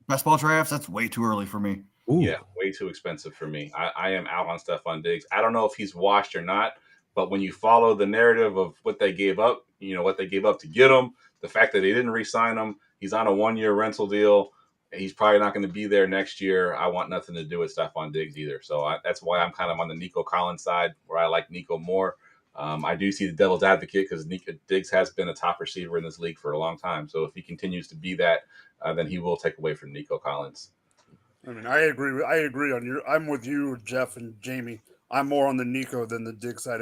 best ball drafts, that's way too early for me. Ooh. Yeah, way too expensive for me. I am out on Stephon Diggs. I don't know if he's washed or not, but when you follow the narrative of what they gave up, what they gave up to get him, the fact that they didn't re-sign him, he's on a 1 year rental deal. He's probably not going to be there next year. I want nothing to do with Stephon Diggs either. So that's why I'm kind of on the Nico Collins side, where I like Nico more. I do see the devil's advocate because Nico Diggs has been a top receiver in this league for a long time. So if he continues to be that, then he will take away from Nico Collins. I mean, I agree. I'm with you, Geoff and Jamie. I'm more on the Nico than the Diggs side.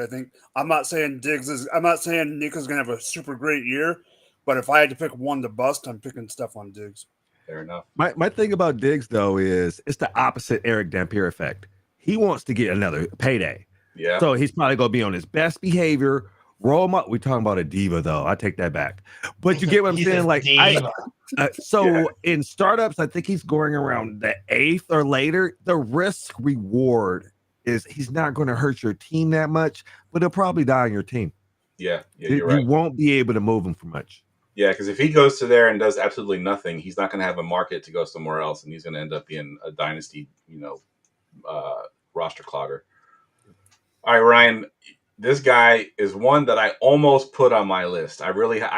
I'm not saying Nico's going to have a super great year, but if I had to pick one to bust, I'm picking Stephon Diggs. Fair enough. My thing about Diggs, though, is it's the opposite Eric Dampier effect. He wants to get another payday. Yeah. So he's probably going to be on his best behavior. Roll him up. We're talking about a diva, though. I take that back. But you get what I'm saying? Like, in startups, I think he's going around the 8th or later. The risk reward is he's not going to hurt your team that much, but he'll probably die on your team. Yeah, you're right. You won't be able to move him for much. Yeah, because if he goes to there and does absolutely nothing, he's not going to have a market to go somewhere else, and he's going to end up being a dynasty, roster clogger. All right, Ryan, This guy is one that I almost put on my list. I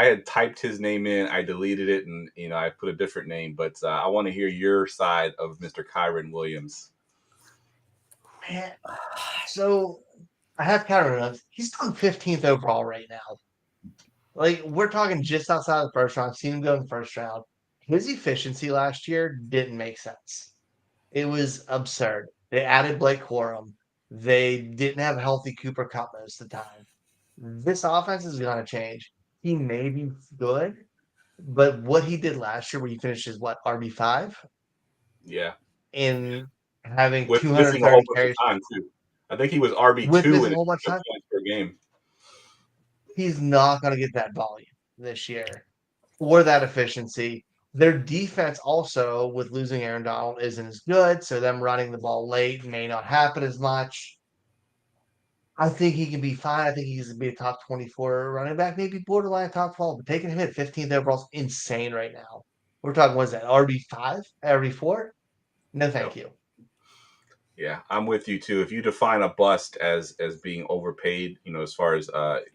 had typed his name in, I deleted it, and I put a different name. But I want to hear your side of Mr. Kyron Williams. Man, so I have Kyron Williams. He's on 15th overall right now. Like, we're talking just outside of the first round. I've seen him go in the first round. His efficiency last year didn't make sense. It was absurd. They added Blake Corum. They didn't have a healthy Cooper Cup most of the time. This offense is going to change. He may be good, but what he did last year, where he finished his RB5 Yeah, in having with missing a 230 whole bunch of carries time too. I think he was RB with two missing in a whole bunch of time. points per game. He's not going to get that volume this year or that efficiency. Their defense also, with losing Aaron Donald, isn't as good. So them running the ball late may not happen as much. I think he can be fine. I think he's going to be a top 24 running back, maybe borderline top 12. But taking him at 15th overall is insane right now. We're talking, what is that, RB5, RB4? No, thank you. Yeah, I'm with you too. If you define a bust as being overpaid, as far as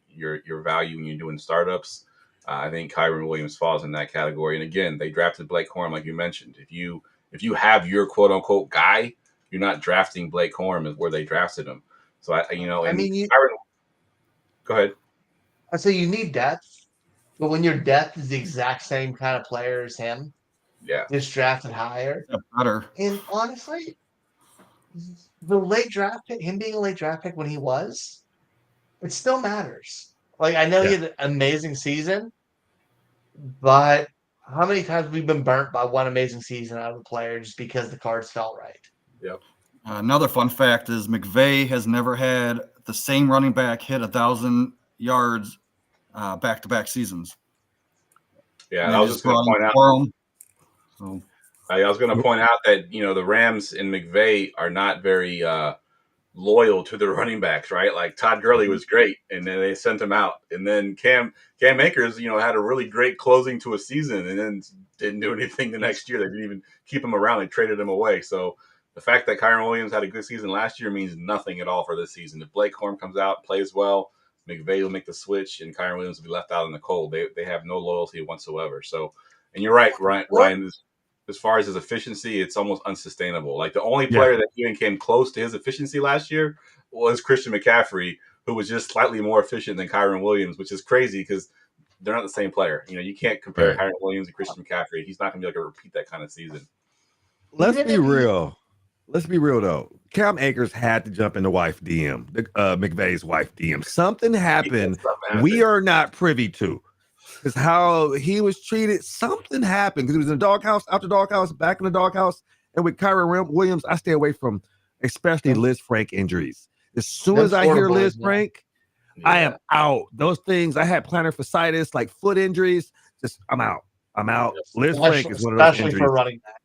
your value when you're doing startups, I think Kyron Williams falls in that category. And again, they drafted Blake Corum, like you mentioned. If you have your quote unquote guy, you're not drafting Blake Corum where they drafted him. So Kyron, go ahead. I say you need depth, but when your depth is the exact same kind of player as him, Yeah, just drafted higher. Better. And honestly, the late draft pick, him being a late draft pick when he was, it still matters. Like, I know he had an amazing season, but how many times we've been burnt by one amazing season out of a player just because the cards felt right? Yep. Another fun fact is McVay has never had the same running back hit 1,000 yards back-to-back seasons. Yeah, I was just going to point out. So I was going to point out that the Rams and McVay are not very loyal to their running backs, right? Like Todd Gurley was great, and then they sent him out, and then Cam Akers, had a really great closing to a season, and then didn't do anything the next year. They didn't even keep him around; they traded him away. So the fact that Kyron Williams had a good season last year means nothing at all for this season. If Blake Corum comes out, plays well, McVay will make the switch, and Kyron Williams will be left out in the cold. They have no loyalty whatsoever. So, and you're right, Ryan. As far as his efficiency, it's almost unsustainable. Like the only player that even came close to his efficiency last year was Christian McCaffrey, who was just slightly more efficient than Kyron Williams, which is crazy because they're not the same player. You can't compare Kyron Williams and Christian McCaffrey. He's not going to be able to repeat that kind of season. Let's be real. Let's be real though. Cam Akers had to jump in the wife DM, McVay's wife DM. Something happened we are not privy to. Because how he was treated, something happened. Because he was in the doghouse, out the doghouse, back in the doghouse. And with Kyron Williams, I stay away from especially Liz Frank injuries. As soon as I hear Liz Frank, I am out. Those things, I had plantar fasciitis, like foot injuries. I'm out. Liz Frank is one of those injuries. Especially for running back.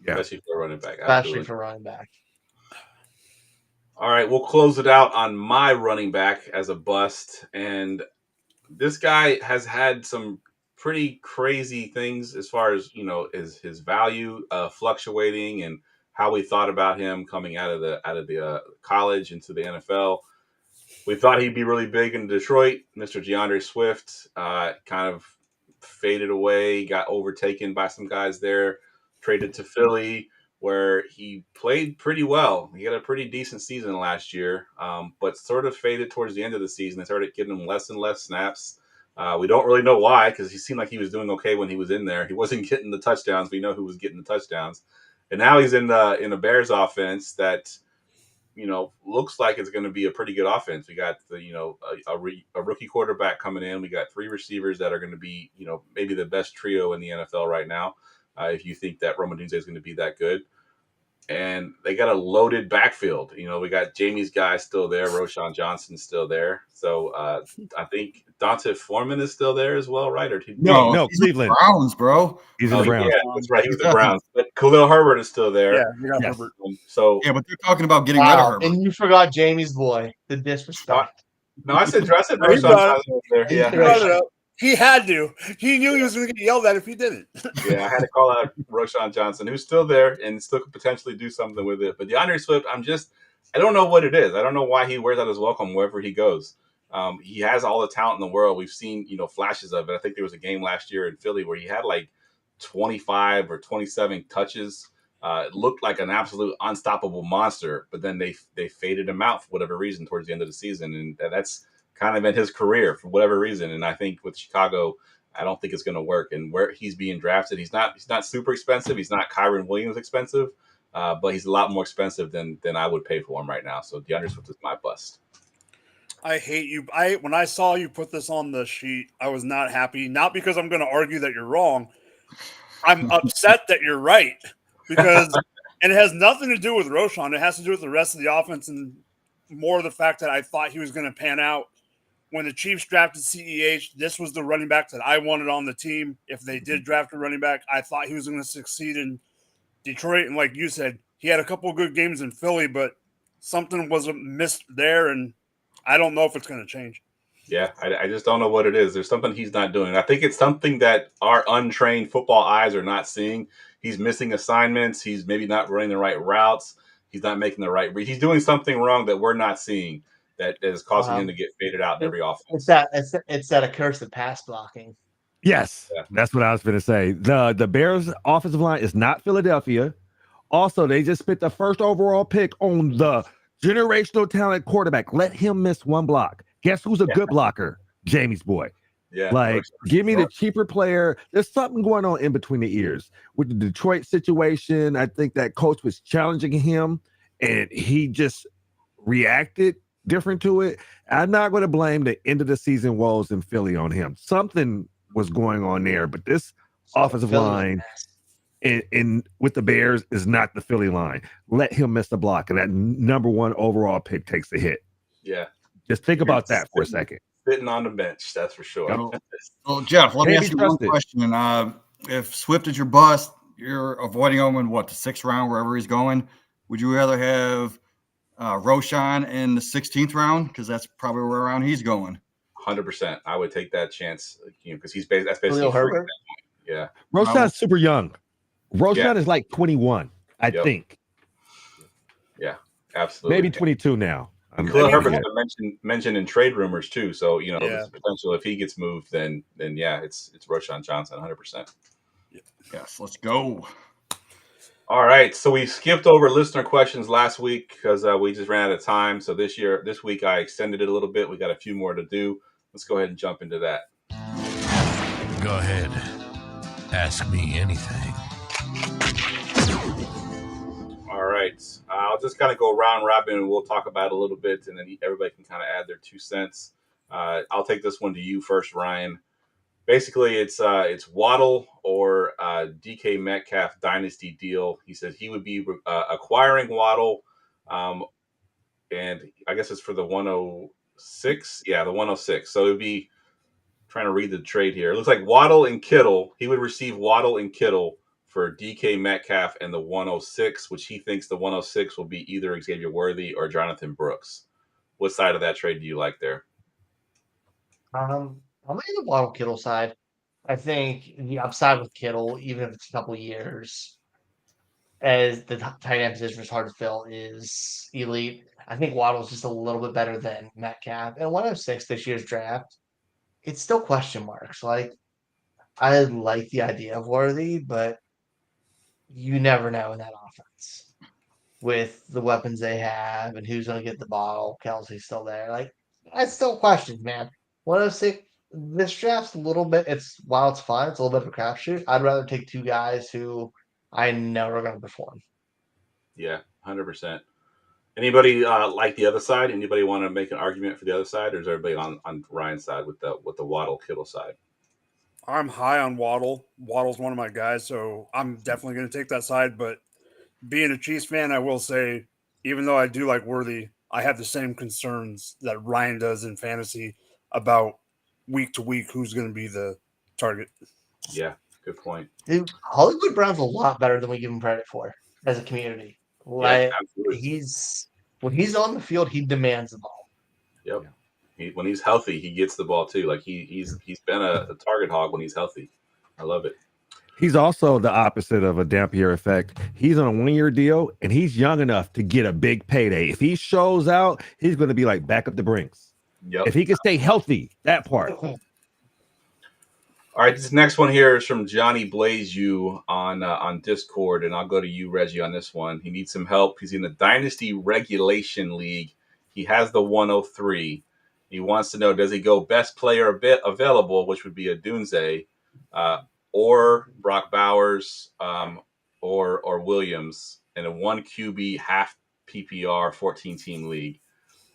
Yeah. Especially for running back. Especially for running back. All right, we'll close it out on my running back as a bust. And this guy has had some pretty crazy things as far as, his value fluctuating and how we thought about him coming out of the college into the NFL. We thought he'd be really big in Detroit. Mr. DeAndre Swift kind of faded away, got overtaken by some guys there, traded to Philly, where he played pretty well. He had a pretty decent season last year, but sort of faded towards the end of the season. They started giving him less and less snaps. We don't really know why, because he seemed like he was doing okay when he was in there. He wasn't getting the touchdowns. We know who was getting the touchdowns. And now he's in a Bears offense that, looks like it's going to be a pretty good offense. We got a rookie quarterback coming in. We got 3 receivers that are going to be, maybe the best trio in the NFL right now. If you think that Romadunze is going to be that good. And they got a loaded backfield. We got Jamie's guy still there. Roschon Johnson's still there. So I think Dante Foreman is still there as well, right? Or no, Cleveland Browns, bro. He's in the Browns. Yeah, that's right. He was the Browns. But Khalil Herbert is still there. Yeah, you got Herbert. So yeah, but they're talking about getting rid of Herbert. And you forgot Jamie's boy. The disrespect. No, I said Roschon Johnson was there. Yeah. He had to. He knew he was going to get yelled at if he didn't. Yeah, I had to call out Roschon Johnson, who's still there and still could potentially do something with it. But DeAndre Swift, I don't know what it is. I don't know why he wears out his welcome wherever he goes. He has all the talent in the world. We've seen, flashes of it. I think there was a game last year in Philly where he had like 25 or 27 touches. It looked like an absolute unstoppable monster, but then they faded him out for whatever reason towards the end of the season, and that's kind of been his career for whatever reason. And I think with Chicago, I don't think it's going to work. And where he's being drafted, he's not super expensive. He's not Kyron Williams expensive, but he's a lot more expensive than I would pay for him right now. So DeAndre Swift is my bust. I hate you. When I saw you put this on the sheet, I was not happy. Not because I'm going to argue that you're wrong. I'm upset that you're right. Because, and it has nothing to do with Roschon. It has to do with the rest of the offense and more of the fact that I thought he was going to pan out. When the Chiefs drafted CEH, this was the running back that I wanted on the team. If they did draft a running back, I thought he was going to succeed in Detroit. And like you said, he had a couple of good games in Philly, but something was missed there, and I don't know if it's going to change. Yeah, I just don't know what it is. There's something he's not doing. I think it's something that our untrained football eyes are not seeing. He's missing assignments. He's maybe not running the right routes. He's not making the right read. He's doing something wrong that we're not seeing that is causing him to get faded out in every offense. It's that accursed pass blocking. Yes, that's what I was going to say. The Bears offensive line is not Philadelphia. Also, they just spent the first overall pick on the generational talent quarterback. Let him miss one block. Guess who's a good blocker? Jamie's boy. Yeah, like give me the cheaper player. There's something going on in between the ears with the Detroit situation. I think that coach was challenging him, and he just reacted different to it. I'm not going to blame the end of the season woes in Philly on him. Something was going on there, but this offensive line in with the Bears is not the Philly line. Let him miss the block, and that number one overall pick takes a hit. Yeah, just think about that for a second. Sitting on the bench, that's for sure. Well, Geoff, let me ask you one question. If Swift is your bust, you're avoiding him in what, the 6th round, wherever he's going. Would you rather have Roschon in the 16th round? Because that's probably where around he's going. 100%. I would take that chance, because that's basically Herbert. Yeah. Roschon's super young. Roschon is like 21, I think. Yeah, absolutely. Maybe 22 now. Khalil Herbert's been mentioned in trade rumors too, so there's potential if he gets moved, then yeah, it's Roschon Johnson, 100%. Yes, let's go. All right, so we skipped over listener questions last week because we just ran out of time. So this week I extended it a little bit. We got a few more to do. Let's go ahead and jump into that. Go ahead, ask me anything. All right, I'll just kind of go round robin and we'll talk about it a little bit, and then everybody can kind of add their 2 cents. I'll take this one to you first, Ryan. Basically, it's Waddle or DK Metcalf dynasty deal. He said he would be acquiring Waddle, and I guess it's for the 106. Yeah, the 106. So it would be, trying to read the trade here. It looks like Waddle and Kittle. He would receive Waddle and Kittle for DK Metcalf and the 106, which he thinks the 106 will be either Xavier Worthy or Jonathan Brooks. What side of that trade do you like there? I'm on the Waddle Kittle side. I think the upside with Kittle, even if it's a couple of years, as the tight end position is hard to fill, is elite. I think Waddle's just a little bit better than Metcalf. And 106 this year's draft, it's still question marks. Like, I like the idea of Worthy, but you never know in that offense with the weapons they have and who's going to get the ball. Kelsey's still there. Like, I still question, man. 106, this draft's a little bit, while it's fun, it's a little bit of a crapshoot. I'd rather take 2 guys who I know are going to perform. Yeah, 100%. Anybody like the other side? Anybody want to make an argument for the other side, or is everybody on Ryan's side with the Waddle Kittle side? I'm high on Waddle. Waddle's one of my guys, so I'm definitely going to take that side. But being a Chiefs fan, I will say, even though I do like Worthy, I have the same concerns that Ryan does in fantasy about week to week who's going to be the target. Yeah, good point. Dude, Hollywood Brown's a lot better than we give him credit for as a community. Like, when he's on the field, he demands the ball. Yep. When he's healthy, he gets the ball too. Like he's been a target hog when he's healthy. I love it. He's also the opposite of a Dampier effect. He's on a 1-year deal, and he's young enough to get a big payday. If he shows out, he's going to be like back up the Brinks. Yep. If he can stay healthy, that part. All right, this next one here is from Johnny Blaze you on Discord, and I'll go to you, Reggie, on this one. He needs some help. He's in the Dynasty Regulation League. He has the 103. He wants to know, does he go best player available, which would be a Dunze, or Brock Bowers, or Williams in a 1 QB half PPR 14-team league?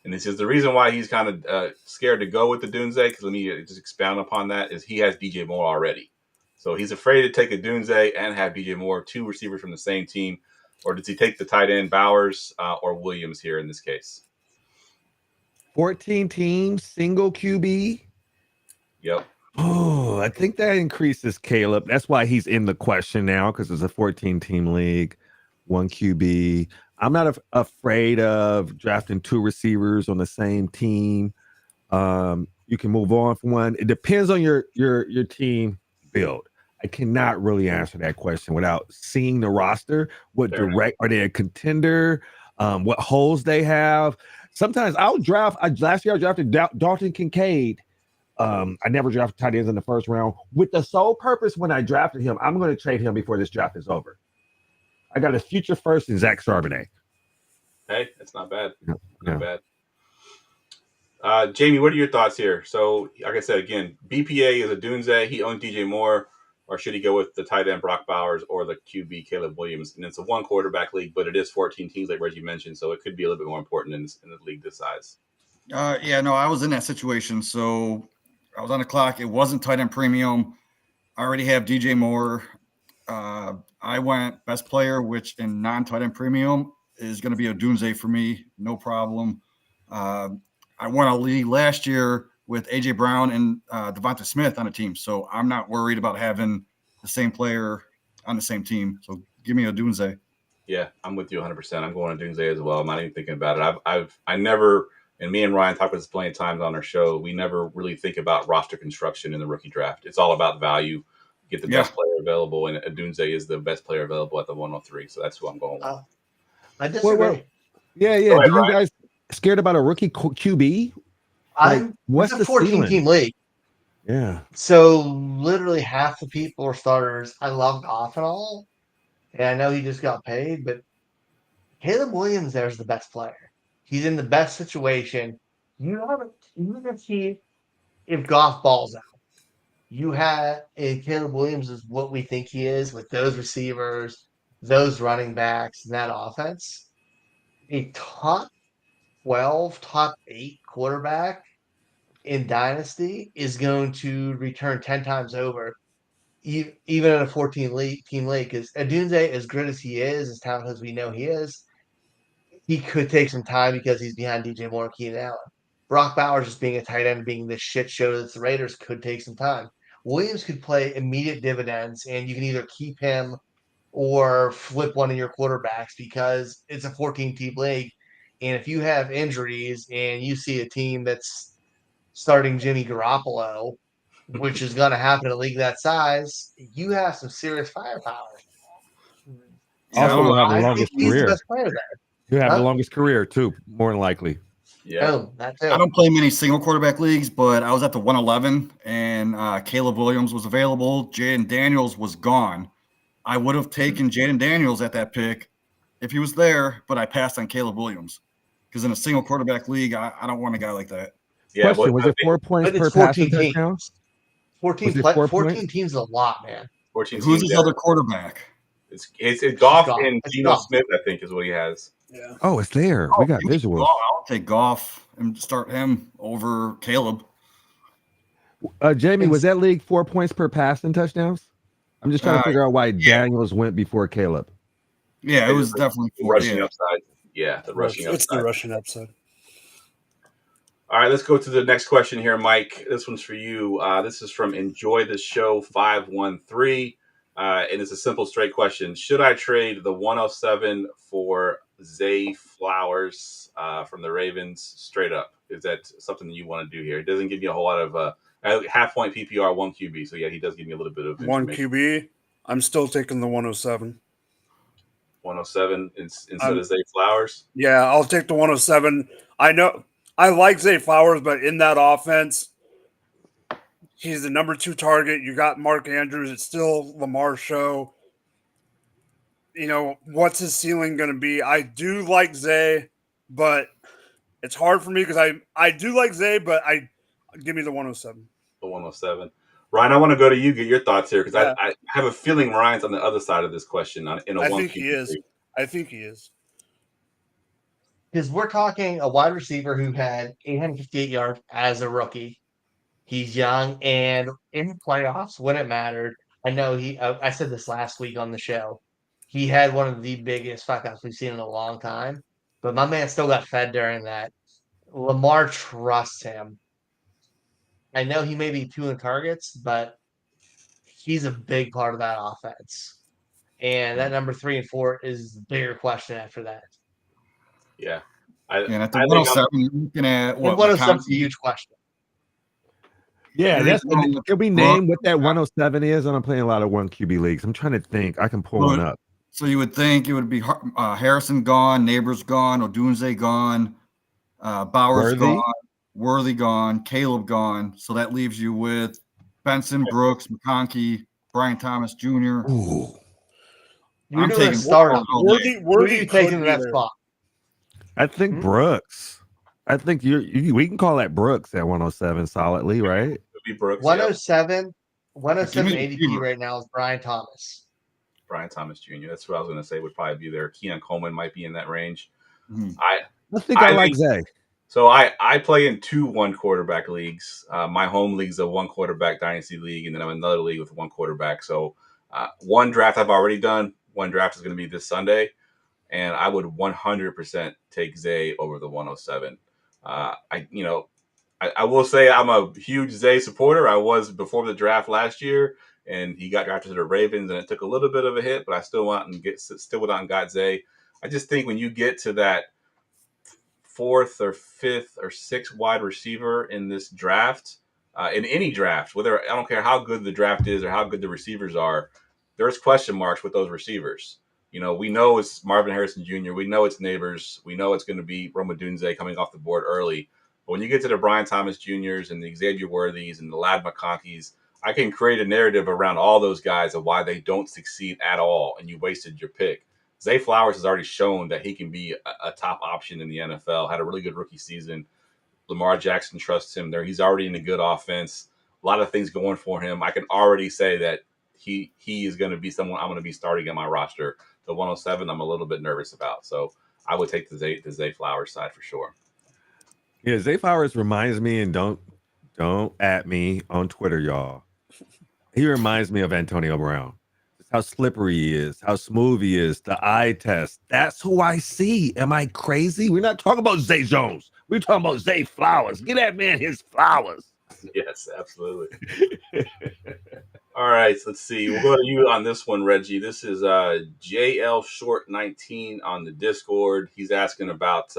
And this is the reason why he's kind of scared to go with the Dunze, because let me just expound upon that, is he has DJ Moore already. So he's afraid to take a Dunze and have DJ Moore, 2 receivers from the same team. Or does he take the tight end Bowers or Williams here in this case? 14 teams, single QB. Yep. Oh, I think that increases Caleb. That's why he's in the question now, because it's a 14-team league, 1 QB. I'm not afraid of drafting 2 receivers on the same team. You can move on from one. It depends on your team build. I cannot really answer that question without seeing the roster. What direct are they a contender? What holes they have? Sometimes I'll draft. Last year I drafted Dalton Kincaid. I never drafted tight ends in the first round with the sole purpose when I drafted him, I'm going to trade him before this draft is over. I got a future first in Zach Charbonnet. Hey, that's not bad. Yeah. Not bad. Jamie, what are your thoughts here? So, like I said, again, BPA is a Dunze. He owns DJ Moore, or should he go with the tight end Brock Bowers or the QB Caleb Williams? And it's a 1 quarterback league, but it is 14 teams, like Reggie mentioned, so it could be a little bit more important in the league this size. Yeah, no, I was in that situation. So I was on the clock. It wasn't tight end premium. I already have DJ Moore. I went best player, which in non-tight end premium is going to be a Dunze for me. No problem. I won a league last year with AJ Brown and Devonta Smith on a team. So I'm not worried about having the same player on the same team. So give me a Dunze. Yeah, I'm with you 100%. I'm going to Dunze as well. I'm not even thinking about it. I never, and me and Ryan talked about this plenty of times on our show, we never really think about roster construction in the rookie draft. It's all about value. Get the best player available, and Dunze is the best player available at the 103. So that's who I'm going with. I disagree. Yeah. Go ahead, Do you Ryan. guys scared about a rookie QB? What's It's a the ceiling? 14-team league. Yeah. So literally half the people are starters. I love Goff and all, and I know he just got paid, but Caleb Williams there is the best player. He's in the best situation. You can see if Goff balls out. You have Caleb Williams is what we think he is with those receivers, those running backs, and that offense. A top 12, top 8 quarterback in Dynasty is going to return 10 times over, even in a 14-team league. Because Adunze, as good as he is, as talented as we know he is, he could take some time because he's behind DJ Moore and Keenan Allen. Brock Bowers just being a tight end, being this shit show that's the Raiders, could take some time. Williams could play immediate dividends, and you can either keep him or flip one of your quarterbacks because it's a 14-team league. And if you have injuries and you see a team that's starting Jimmy Garoppolo, which is going to happen in a league that size, you have some serious firepower. Also, will have the I longest think he's the career. best player there. You have the Huh? longest career too, more than likely. Yeah. Oh, that too. I don't play many single quarterback leagues, but I was at the 111 and Caleb Williams was available. Jaden Daniels was gone. I would have taken Jaden Daniels at that pick if he was there, but I passed on Caleb Williams because in a single quarterback league, I don't want a guy like that. Yeah. Question: Was it 4 points But per it's passing 14 teams. touchdown? 14 Was it 4 14 teams is a lot, man. 14 Who's teams. his other quarterback? It's Goff Goff. and It's Geno Goff. Smith, I think, is what he has. Yeah. Oh, it's there. We got visuals. I'll take Goff and start him over Caleb. Jamie, was that league 4 points per passing touchdowns? I'm just trying to figure out why Daniels went before Caleb. Yeah, it was definitely The 4. rushing Yeah. upside. Yeah, the rushing upside. It's the rushing upside. All right, let's go to the next question here, Mike. This one's for you. This is from Enjoy the Show 513. And it's a simple, straight question. Should I trade the 107 for Zay Flowers from the Ravens straight up? Is that something that you want to do here? It doesn't give you a whole lot of half point PPR, 1 QB. So, yeah, he does give me a little bit of 1 information. QB. I'm still taking the 107. 107 instead of Zay Flowers? Yeah, I'll take the 107. I know I like Zay Flowers, but in that offense, he's the number 2 target. You got Mark Andrews. It's still Lamar's show. You know, what's his ceiling going to be? I do like Zay, but it's hard for me because I do like Zay, but give me the 107. The 107. Ryan, I want to go to you, get your thoughts here, because Yeah. I have a feeling Ryan's on the other side of this question in a I one think he is. I think he is. Because we're talking a wide receiver who had 858 yards as a rookie. He's young, and in playoffs, when it mattered, I know I said this last week on the show. He had one of the biggest fuck-ups we've seen in a long time, but my man still got fed during that. Lamar trusts him. I know he may be 2 in targets, but he's a big part of that offense. And that number 3 and 4 is the bigger question after that. Yeah. And at the I think 107, you're looking at And what? 107 is a McConkey? huge question. Yeah, That's can we name what that 107 is? And I'm playing a lot of 1 QB leagues. I'm trying to think. I can pull one up. So you would think it would be Harrison gone, Neighbors gone, Odunze gone, Bowers gone, Worthy gone, Caleb gone. So that leaves you with Benson, Brooks, McConkey, Brian Thomas Jr. Ooh. You're doing a startup. Who do you take into that spot? I think Brooks. I think we can call that Brooks at 107 solidly, right? It'd be Brooks. 107 ADP receiver. right now is Brian Thomas. Brian Thomas Jr. That's what I was going to say would probably be there. Keon Coleman might be in that range. Mhm. I think I like Zay. So I play in 2 1 quarterback leagues. My home league's a 1 quarterback dynasty league, and then I'm in another league with 1 quarterback. So one draft I've already done. One draft is going to be this Sunday, and I would 100% take Zay over the 107. I will say I'm a huge Zay supporter. I was before the draft last year, and he got drafted to the Ravens, and it took a little bit of a hit, but I still went out and got Zay. I just think when you get to that 4th or 5th or 6th wide receiver in this draft, in any draft, I don't care how good the draft is or how good the receivers are, there's question marks with those receivers. You know, we know it's Marvin Harrison Jr. We know it's Neighbors. We know it's going to be Rome Odunze coming off the board early. But when you get to the Brian Thomas Jr.'s and the Xavier Worthies and the Ladd McConkeys, I can create a narrative around all those guys of why they don't succeed at all, and you wasted your pick. Zay Flowers has already shown that he can be a top option in the NFL. Had a really good rookie season. Lamar Jackson trusts him there. He's already in a good offense. A lot of things going for him. I can already say that he is going to be someone I'm going to be starting in my roster. The 107, I'm a little bit nervous about. So I would take the Zay Flowers side for sure. Yeah, Zay Flowers reminds me, and don't at me on Twitter, y'all. He reminds me of Antonio Brown. Just how slippery he is, how smooth he is, the eye test. That's who I see. Am I crazy? We're not talking about Zay Jones. We're talking about Zay Flowers. Get that man his flowers. Yes, absolutely. All right, so let's see. We'll go to you on this one, Reggie. This is JL Short 19 on the Discord. He's asking about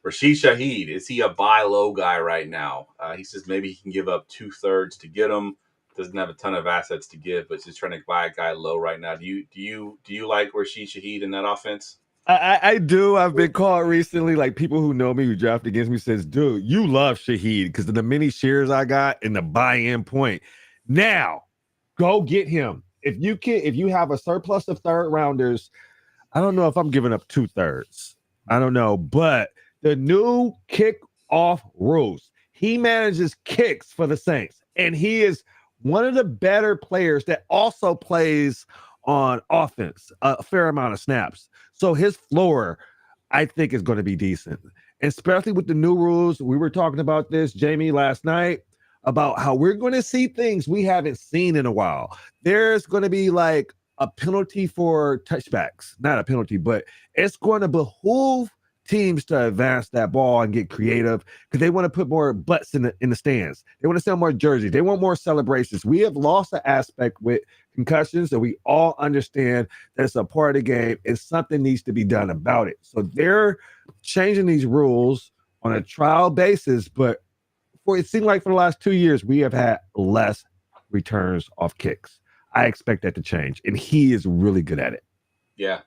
Rashid Shaheed. Is he a buy low guy right now? He says maybe he can give up 2/3 to get him. Doesn't have a ton of assets to give, but just trying to buy a guy low right now. Do you like Rashid Shaheed in that offense? I do. I've been called recently, like people who know me who drafted against me says, dude, you love Shaheed because of the many shares I got and the buy-in point. Now, go get him. If you have a surplus of 3rd rounders, I don't know if I'm giving up 2/3. I don't know, but the new kickoff rules, he manages kicks for the Saints, and he is one of the better players that also plays on offense, a fair amount of snaps. So his floor, I think, is going to be decent, especially with the new rules. We were talking about this, Jamie, last night, about how we're going to see things we haven't seen in a while. There's going to be like a penalty for touchbacks, not a penalty, but it's going to behoove teams to advance that ball and get creative because they want to put more butts in the stands. They want to sell more jerseys. They want more celebrations. We have lost the aspect with concussions, and we all understand that it's a part of the game and something needs to be done about it. So they're changing these rules on a trial basis, but it seemed like for the last 2 years, we have had less returns off kicks. I expect that to change, and he is really good at it. Yeah.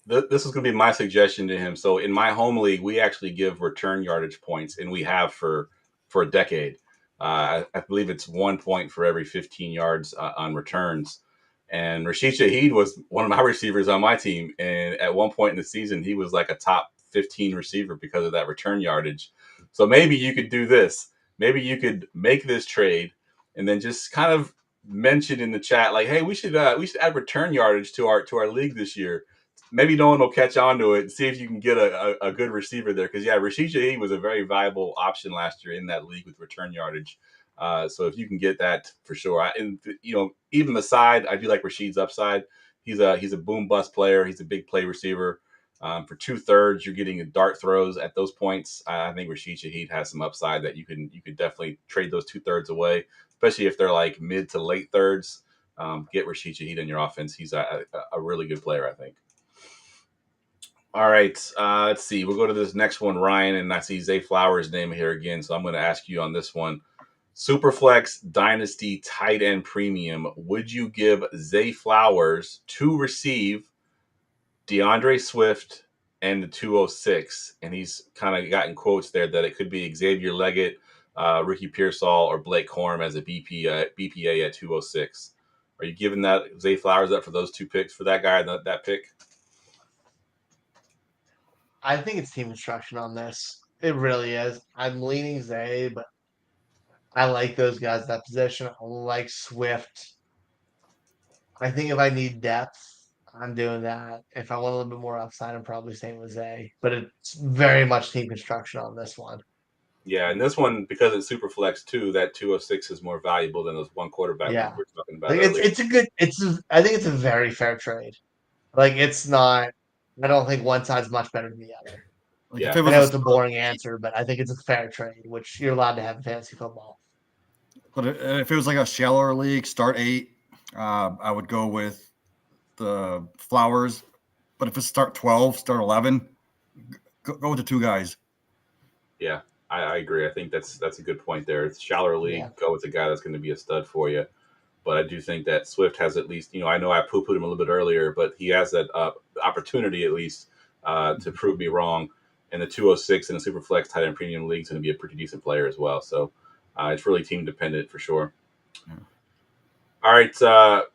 this is going to be my suggestion to him. So in my home league, we actually give return yardage points, and we have for a decade. I believe it's 1 point for every 15 yards on returns. And Rashid Shaheed was one of my receivers on my team, and at one point in the season, he was like a top 15 receiver because of that return yardage. So maybe you could do this. Maybe you could make this trade, and then just kind of mention in the chat like, "Hey, we should add return yardage to our league this year." Maybe no one will catch on to it and see if you can get a good receiver there. Because, yeah, Rashid Shaheed was a very viable option last year in that league with return yardage. So if you can get that for sure. And, even aside, I do like Rashid's upside. He's a boom bust player. He's a big play receiver. For 2/3, you're getting dart throws at those points. I think Rashid Shaheed has some upside that you could definitely trade those 2/3 away, especially if they're like mid to late thirds. Get Rashid Shaheed in your offense. He's a really good player, I think. All right, let's see. We'll go to this next one, Ryan, and I see Zay Flowers' name here again, so I'm going to ask you on this one. Superflex Dynasty tight end premium. Would you give Zay Flowers to receive DeAndre Swift and the 206? And he's kind of got in quotes there that it could be Xavier Leggett, Ricky Pearsall, or Blake Corum as a BPA at 206. Are you giving that Zay Flowers up for those two picks for that guy, that pick? I think it's team construction on this. It really is. I'm leaning Zay, but I like those guys at that position. I like Swift. I think if I need depth, I'm doing that. If I want a little bit more upside, I'm probably staying with Zay. But it's very much team construction on this one. Yeah, and this one, because it's super flex too, that 206 is more valuable than those one quarterback Yeah. we were talking about Like earlier. I think it's a very fair trade. Like it's not. I don't think one side's much better than the other. Like Yeah. if it I was know a, it's a boring answer, but I think it's a fair trade, which you're allowed to have in fantasy football. but if it was like a shallower league, start 8, I would go with the Flowers. But if it's start 12, start 11, go with the two guys. Yeah, I agree. I think that's a good point there. It's shallower league. Yeah. Go with a guy that's going to be a stud for you. But I do think that Swift has at least, I know I poo-pooed him a little bit earlier, but he has that opportunity at least to prove me wrong. And the 206 in the super flex tight end premium league is going to be a pretty decent player as well. So it's really team dependent for sure. Yeah. All right,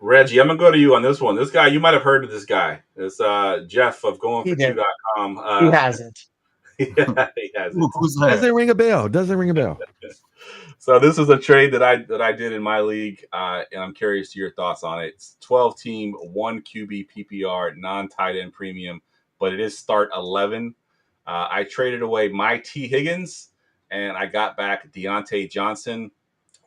Reggie, I'm gonna go to you on this one. This guy, you might have heard of this guy. It's Geoff of goingfor2.com. He hasn't. Yeah, he has it. Who's that? Doesn't ring a bell. Doesn't ring a bell. So this is a trade that I did in my league, and I'm curious to your thoughts on it. It's 12 team, 1 QB PPR, non tight end premium, but it is start 11. I traded away my T Higgins, and I got back Deontay Johnson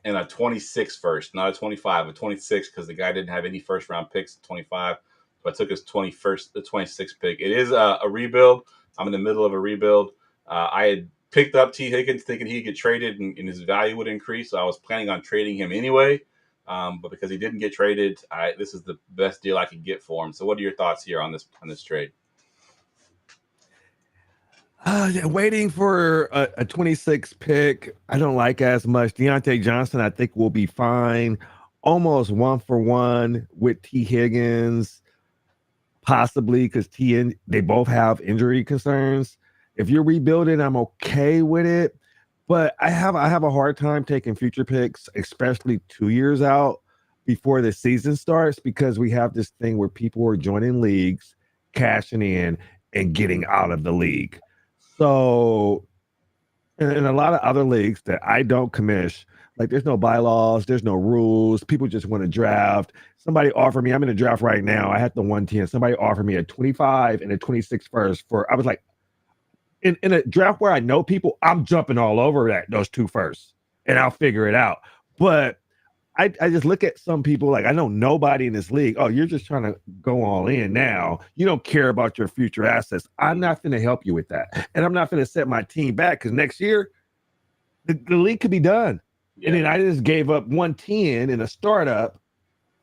and a 26 first, not a 25, a 26, because the guy didn't have any first round picks at 25. So I took his 21st, the 26th pick. It is a rebuild. I'm in the middle of a rebuild. I had picked up T Higgins thinking he'd get traded and his value would increase. So I was planning on trading him anyway. But because he didn't get traded, this is the best deal I could get for him. So what are your thoughts here on this trade? Yeah, waiting for a 26 pick. I don't like as much. Deontay Johnson, I think, will be fine. Almost 1-for-1 with T Higgins, possibly because they both have injury concerns. If you're rebuilding, I'm okay with it, but I have a hard time taking future picks, especially 2 years out before the season starts, because we have this thing where people are joining leagues, cashing in, and getting out of the league. So, in a lot of other leagues that I don't commish, like there's no bylaws, there's no rules. People just want to draft. Somebody offered me, I'm in a draft right now. I had the 110. Somebody offered me a 25 and a 26 first I was like, in a draft where I know people, I'm jumping all over those two firsts and I'll figure it out. But I just look at some people like I know nobody in this league. Oh, you're just trying to go all in now. You don't care about your future assets. I'm not going to help you with that. And I'm not going to set my team back because next year the league could be done. Yeah. And then I just gave up 110 in a startup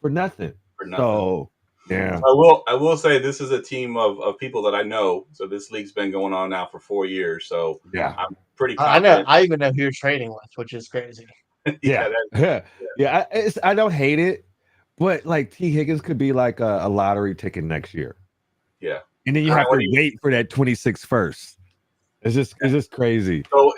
for nothing. So, yeah. I will say this is a team of people that I know. So this league's been going on now for 4 years. So yeah, I'm pretty confident. I even know who you're trading with, which is crazy. Yeah. I don't hate it, but like T Higgins could be like a lottery ticket next year. Yeah. And then you have to wait for that 26 first. It's just crazy. So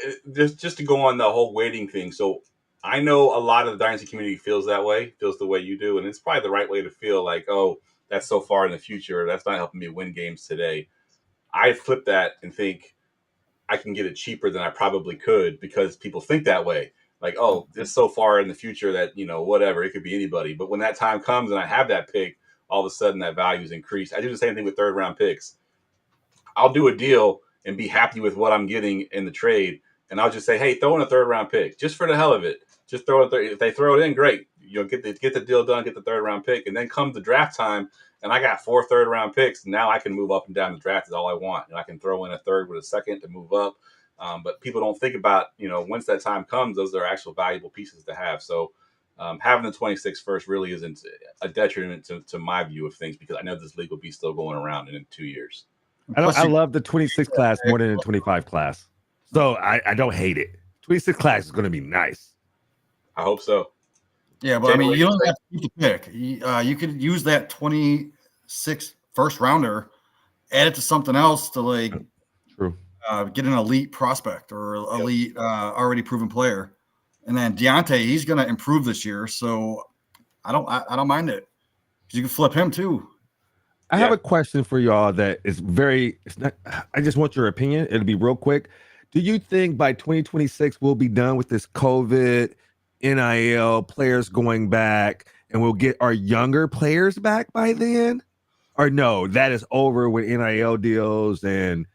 just to go on the whole waiting thing. So I know a lot of the dynasty community feels that way, feels the way you do, and it's probably the right way to feel like, oh, that's so far in the future. That's not helping me win games today. I flip that and think I can get it cheaper than I probably could because people think that way. Like, oh, it's so far in the future that, whatever, it could be anybody. But when that time comes and I have that pick, all of a sudden that value is increased. I do the same thing with third round picks. I'll do a deal and be happy with what I'm getting in the trade. And I'll just say, hey, throw in a third round pick just for the hell of it. Just throw it. If they throw it in, great. Get the deal done, get the third round pick. And then comes the draft time, and I got 4 third round picks. Now I can move up and down the draft is all I want. And I can throw in a third with a second to move up. But people don't think about, once that time comes, those are actual valuable pieces to have. So having the 26 first really isn't a detriment to my view of things because I know this league will be still going around in 2 years. I love the 26 class more than the 25 class. So I don't hate it. 26 class is going to be nice. I hope so. Yeah, but you don't have to keep the pick. You could use that 26 first rounder, add it to something else to True. Get an elite prospect or elite already proven player. And then Deontay, he's going to improve this year, so I don't mind it. You can flip him too. I have a question for y'all that is I just want your opinion. It'll be real quick. Do you think by 2026 we'll be done with this COVID, NIL, players going back, and we'll get our younger players back by then? Or no, that is over with NIL deals and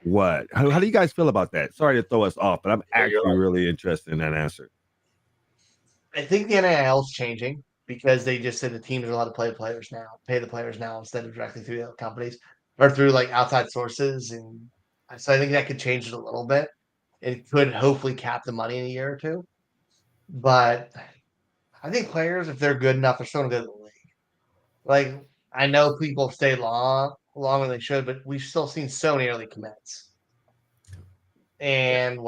what? How do you guys feel about that? Sorry to throw us off, but I'm actually really interested in that answer. I think the NIL is changing because they just said the teams are allowed to pay the players now instead of directly through the companies or through outside sources. And so I think that could change it a little bit. It could hopefully cap the money in a year or two. But I think players, if they're good enough, are still going to go to the league. I know people stay longer than they should, but we've still seen so many early commits. And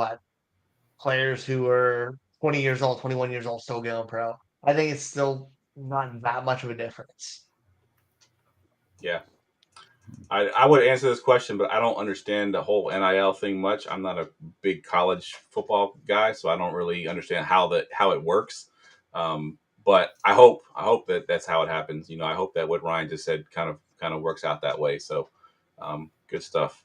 players who are 20 years old, 21 years old, still going pro. I think it's still not that much of a difference. Yeah. I would answer this question, but I don't understand the whole NIL thing much. I'm not a big college football guy, so I don't really understand how it works. But I hope that that's how it happens. I hope that what Ryan just said kind of works out that way. So good stuff.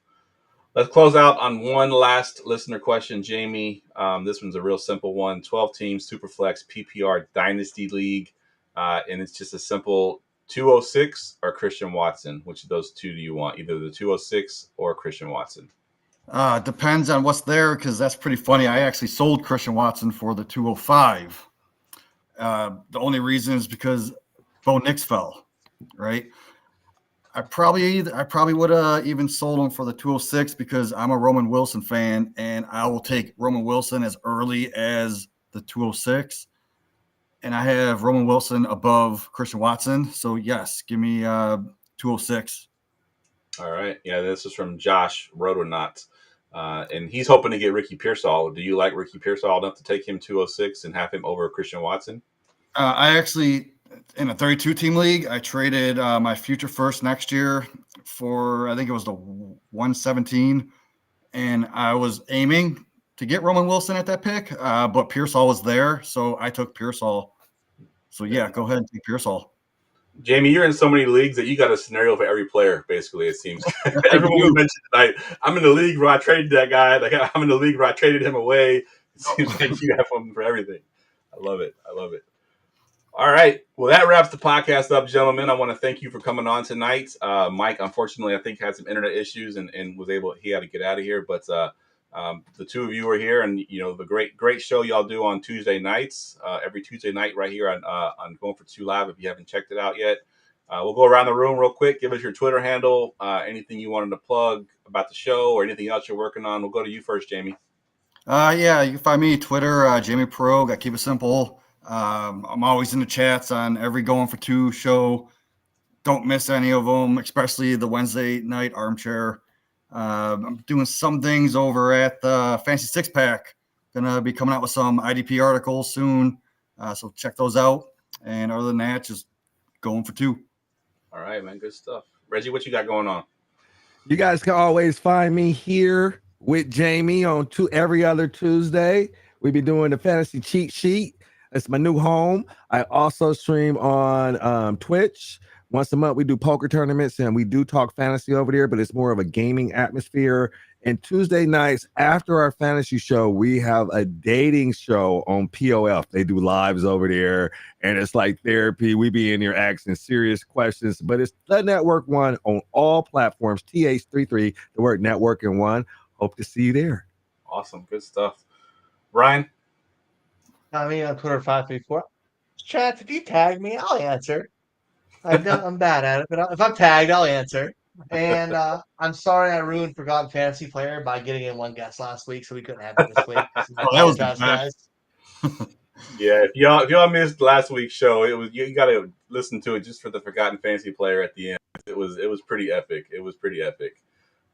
Let's close out on one last listener question, Jamie. This one's a real simple one. 12 teams, Superflex, PPR, Dynasty League. And it's just a simple 206 or Christian Watson. Which of those two do you want? Either the 206 or Christian Watson? Depends on what's there because that's pretty funny. I actually sold Christian Watson for the 205. The only reason is because Bo Nix fell, right? I probably would have even sold him for the 206 because I'm a Roman Wilson fan and I will take Roman Wilson as early as the 206. And I have Roman Wilson above Christian Watson. So yes, give me 206. All right. Yeah, this is from Josh Rotonaut. And he's hoping to get Ricky Pearsall. Do you like Ricky Pearsall enough to take him 206 and have him over Christian Watson? I actually, in a 32-team league, I traded my future first next year for, I think it was the 117. And I was aiming to get Roman Wilson at that pick, but Pearsall was there. So I took Pearsall. So yeah, go ahead and take Pearsall. Jamie, you're in so many leagues that you got a scenario for every player, basically, it seems. Everyone we mentioned tonight, I'm in the league where I traded that guy. I'm in the league where I traded him away. It seems like you have one for everything. I love it. All right. Well, that wraps the podcast up, gentlemen. I want to thank you for coming on tonight. Mike, unfortunately, I think had some internet issues and he had to get out of here. But the two of you are here, and the great show y'all do on Tuesday nights, every Tuesday night right here on Going for Two Live. If you haven't checked it out yet, we'll go around the room real quick. Give us your Twitter handle, anything you wanted to plug about the show or anything else you're working on. We'll go to you first, Jamie. Yeah, you can find me Twitter, Jamie Perogue. I keep it simple. I'm always in the chats on every Going for Two show. Don't miss any of them, especially the Wednesday night Armchair. I'm doing some things over at the Fancy Six Pack. Gonna be coming out with some IDP articles soon, so check those out. And other than that, just Going for Two. All right, man, good stuff. Reggie, what you got going on? You guys can always find me here with Jamie on every other Tuesday. We be doing the fantasy cheat sheet. It's my new home. I also stream on Twitch. Once a month, we do poker tournaments and we do talk fantasy over there, but it's more of a gaming atmosphere. And Tuesday nights after our fantasy show, we have a dating show on POF. They do lives over there, and it's like therapy. We be in here asking serious questions, but it's the Network One on all platforms. TH33, the word Network and One. Hope to see you there. Awesome, good stuff. Ryan? I mean, on Twitter 534. Chat, if you tag me, I'll answer. I'm bad at it, but if I'm tagged, I'll answer. And I'm sorry I ruined Forgotten Fantasy Player by getting in one guest last week, so we couldn't have it this week. So I that was apologize, bad. guys. Yeah, if y'all missed last week's show, it was you got to listen to it just for the Forgotten Fantasy Player at the end. It was pretty epic. It was pretty epic.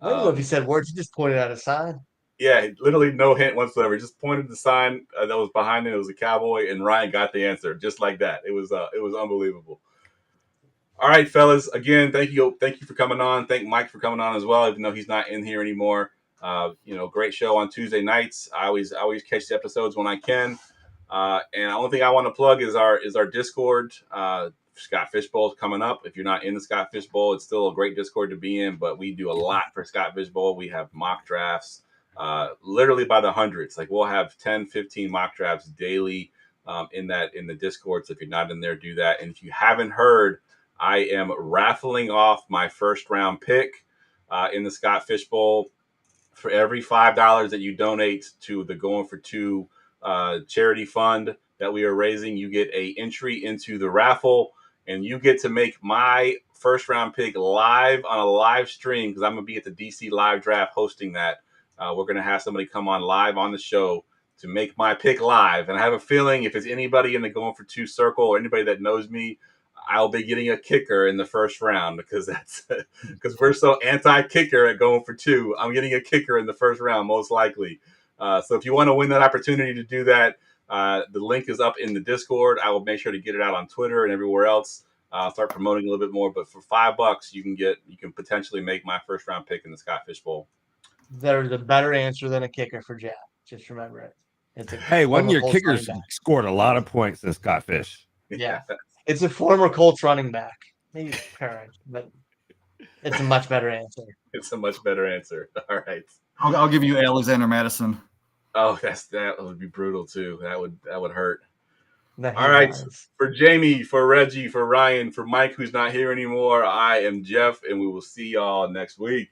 I don't know if he said words. He just pointed out a sign. Yeah, literally no hint whatsoever. Just pointed the sign that was behind it. It was a cowboy, and Ryan got the answer just like that. It was unbelievable. All right, fellas. Again, thank you for coming on. Thank Mike for coming on as well, even though he's not in here anymore. Great show on Tuesday nights. I always catch the episodes when I can. And the only thing I want to plug is our Discord. Scott Fishbowl is coming up. If you're not in the Scott Fishbowl, it's still a great Discord to be in. But we do a lot for Scott Fishbowl. We have mock drafts, literally by the hundreds. Like we'll have 10, 15 mock drafts daily in the Discord. So if you're not in there, do that. And if you haven't heard, I am raffling off my first round pick in the Scott Fishbowl. For every $5 that you donate to the Going for Two charity fund that we are raising, you get a entry into the raffle, and you get to make my first round pick live on a live stream because I'm going to be at the DC Live Draft hosting that. We're going to have somebody come on live on the show to make my pick live. And I have a feeling if it's anybody in the Going for Two circle or anybody that knows me, I'll be getting a kicker in the first round because we're so anti-kicker at Going for Two. I'm getting a kicker in the first round, most likely. So if you want to win that opportunity to do that, the link is up in the Discord. I will make sure to get it out on Twitter and everywhere else. Start promoting a little bit more. But for $5, you can potentially make my first round pick in the Scott Fishbowl. There's a better answer than a kicker for Jeff. Just remember it. Hey, one of your Colts kickers running back. scored a lot of points in Scott Fish. Yeah. It's a former Colts running back. Maybe current, but it's a much better answer. It's a much better answer. All right. I'll give you Alexander Madison. Oh, that would be brutal too. That would hurt. That he All right. does. For Jamie, for Reggie, for Ryan, for Mike, who's not here anymore, I am Geoff, and we will see y'all next week.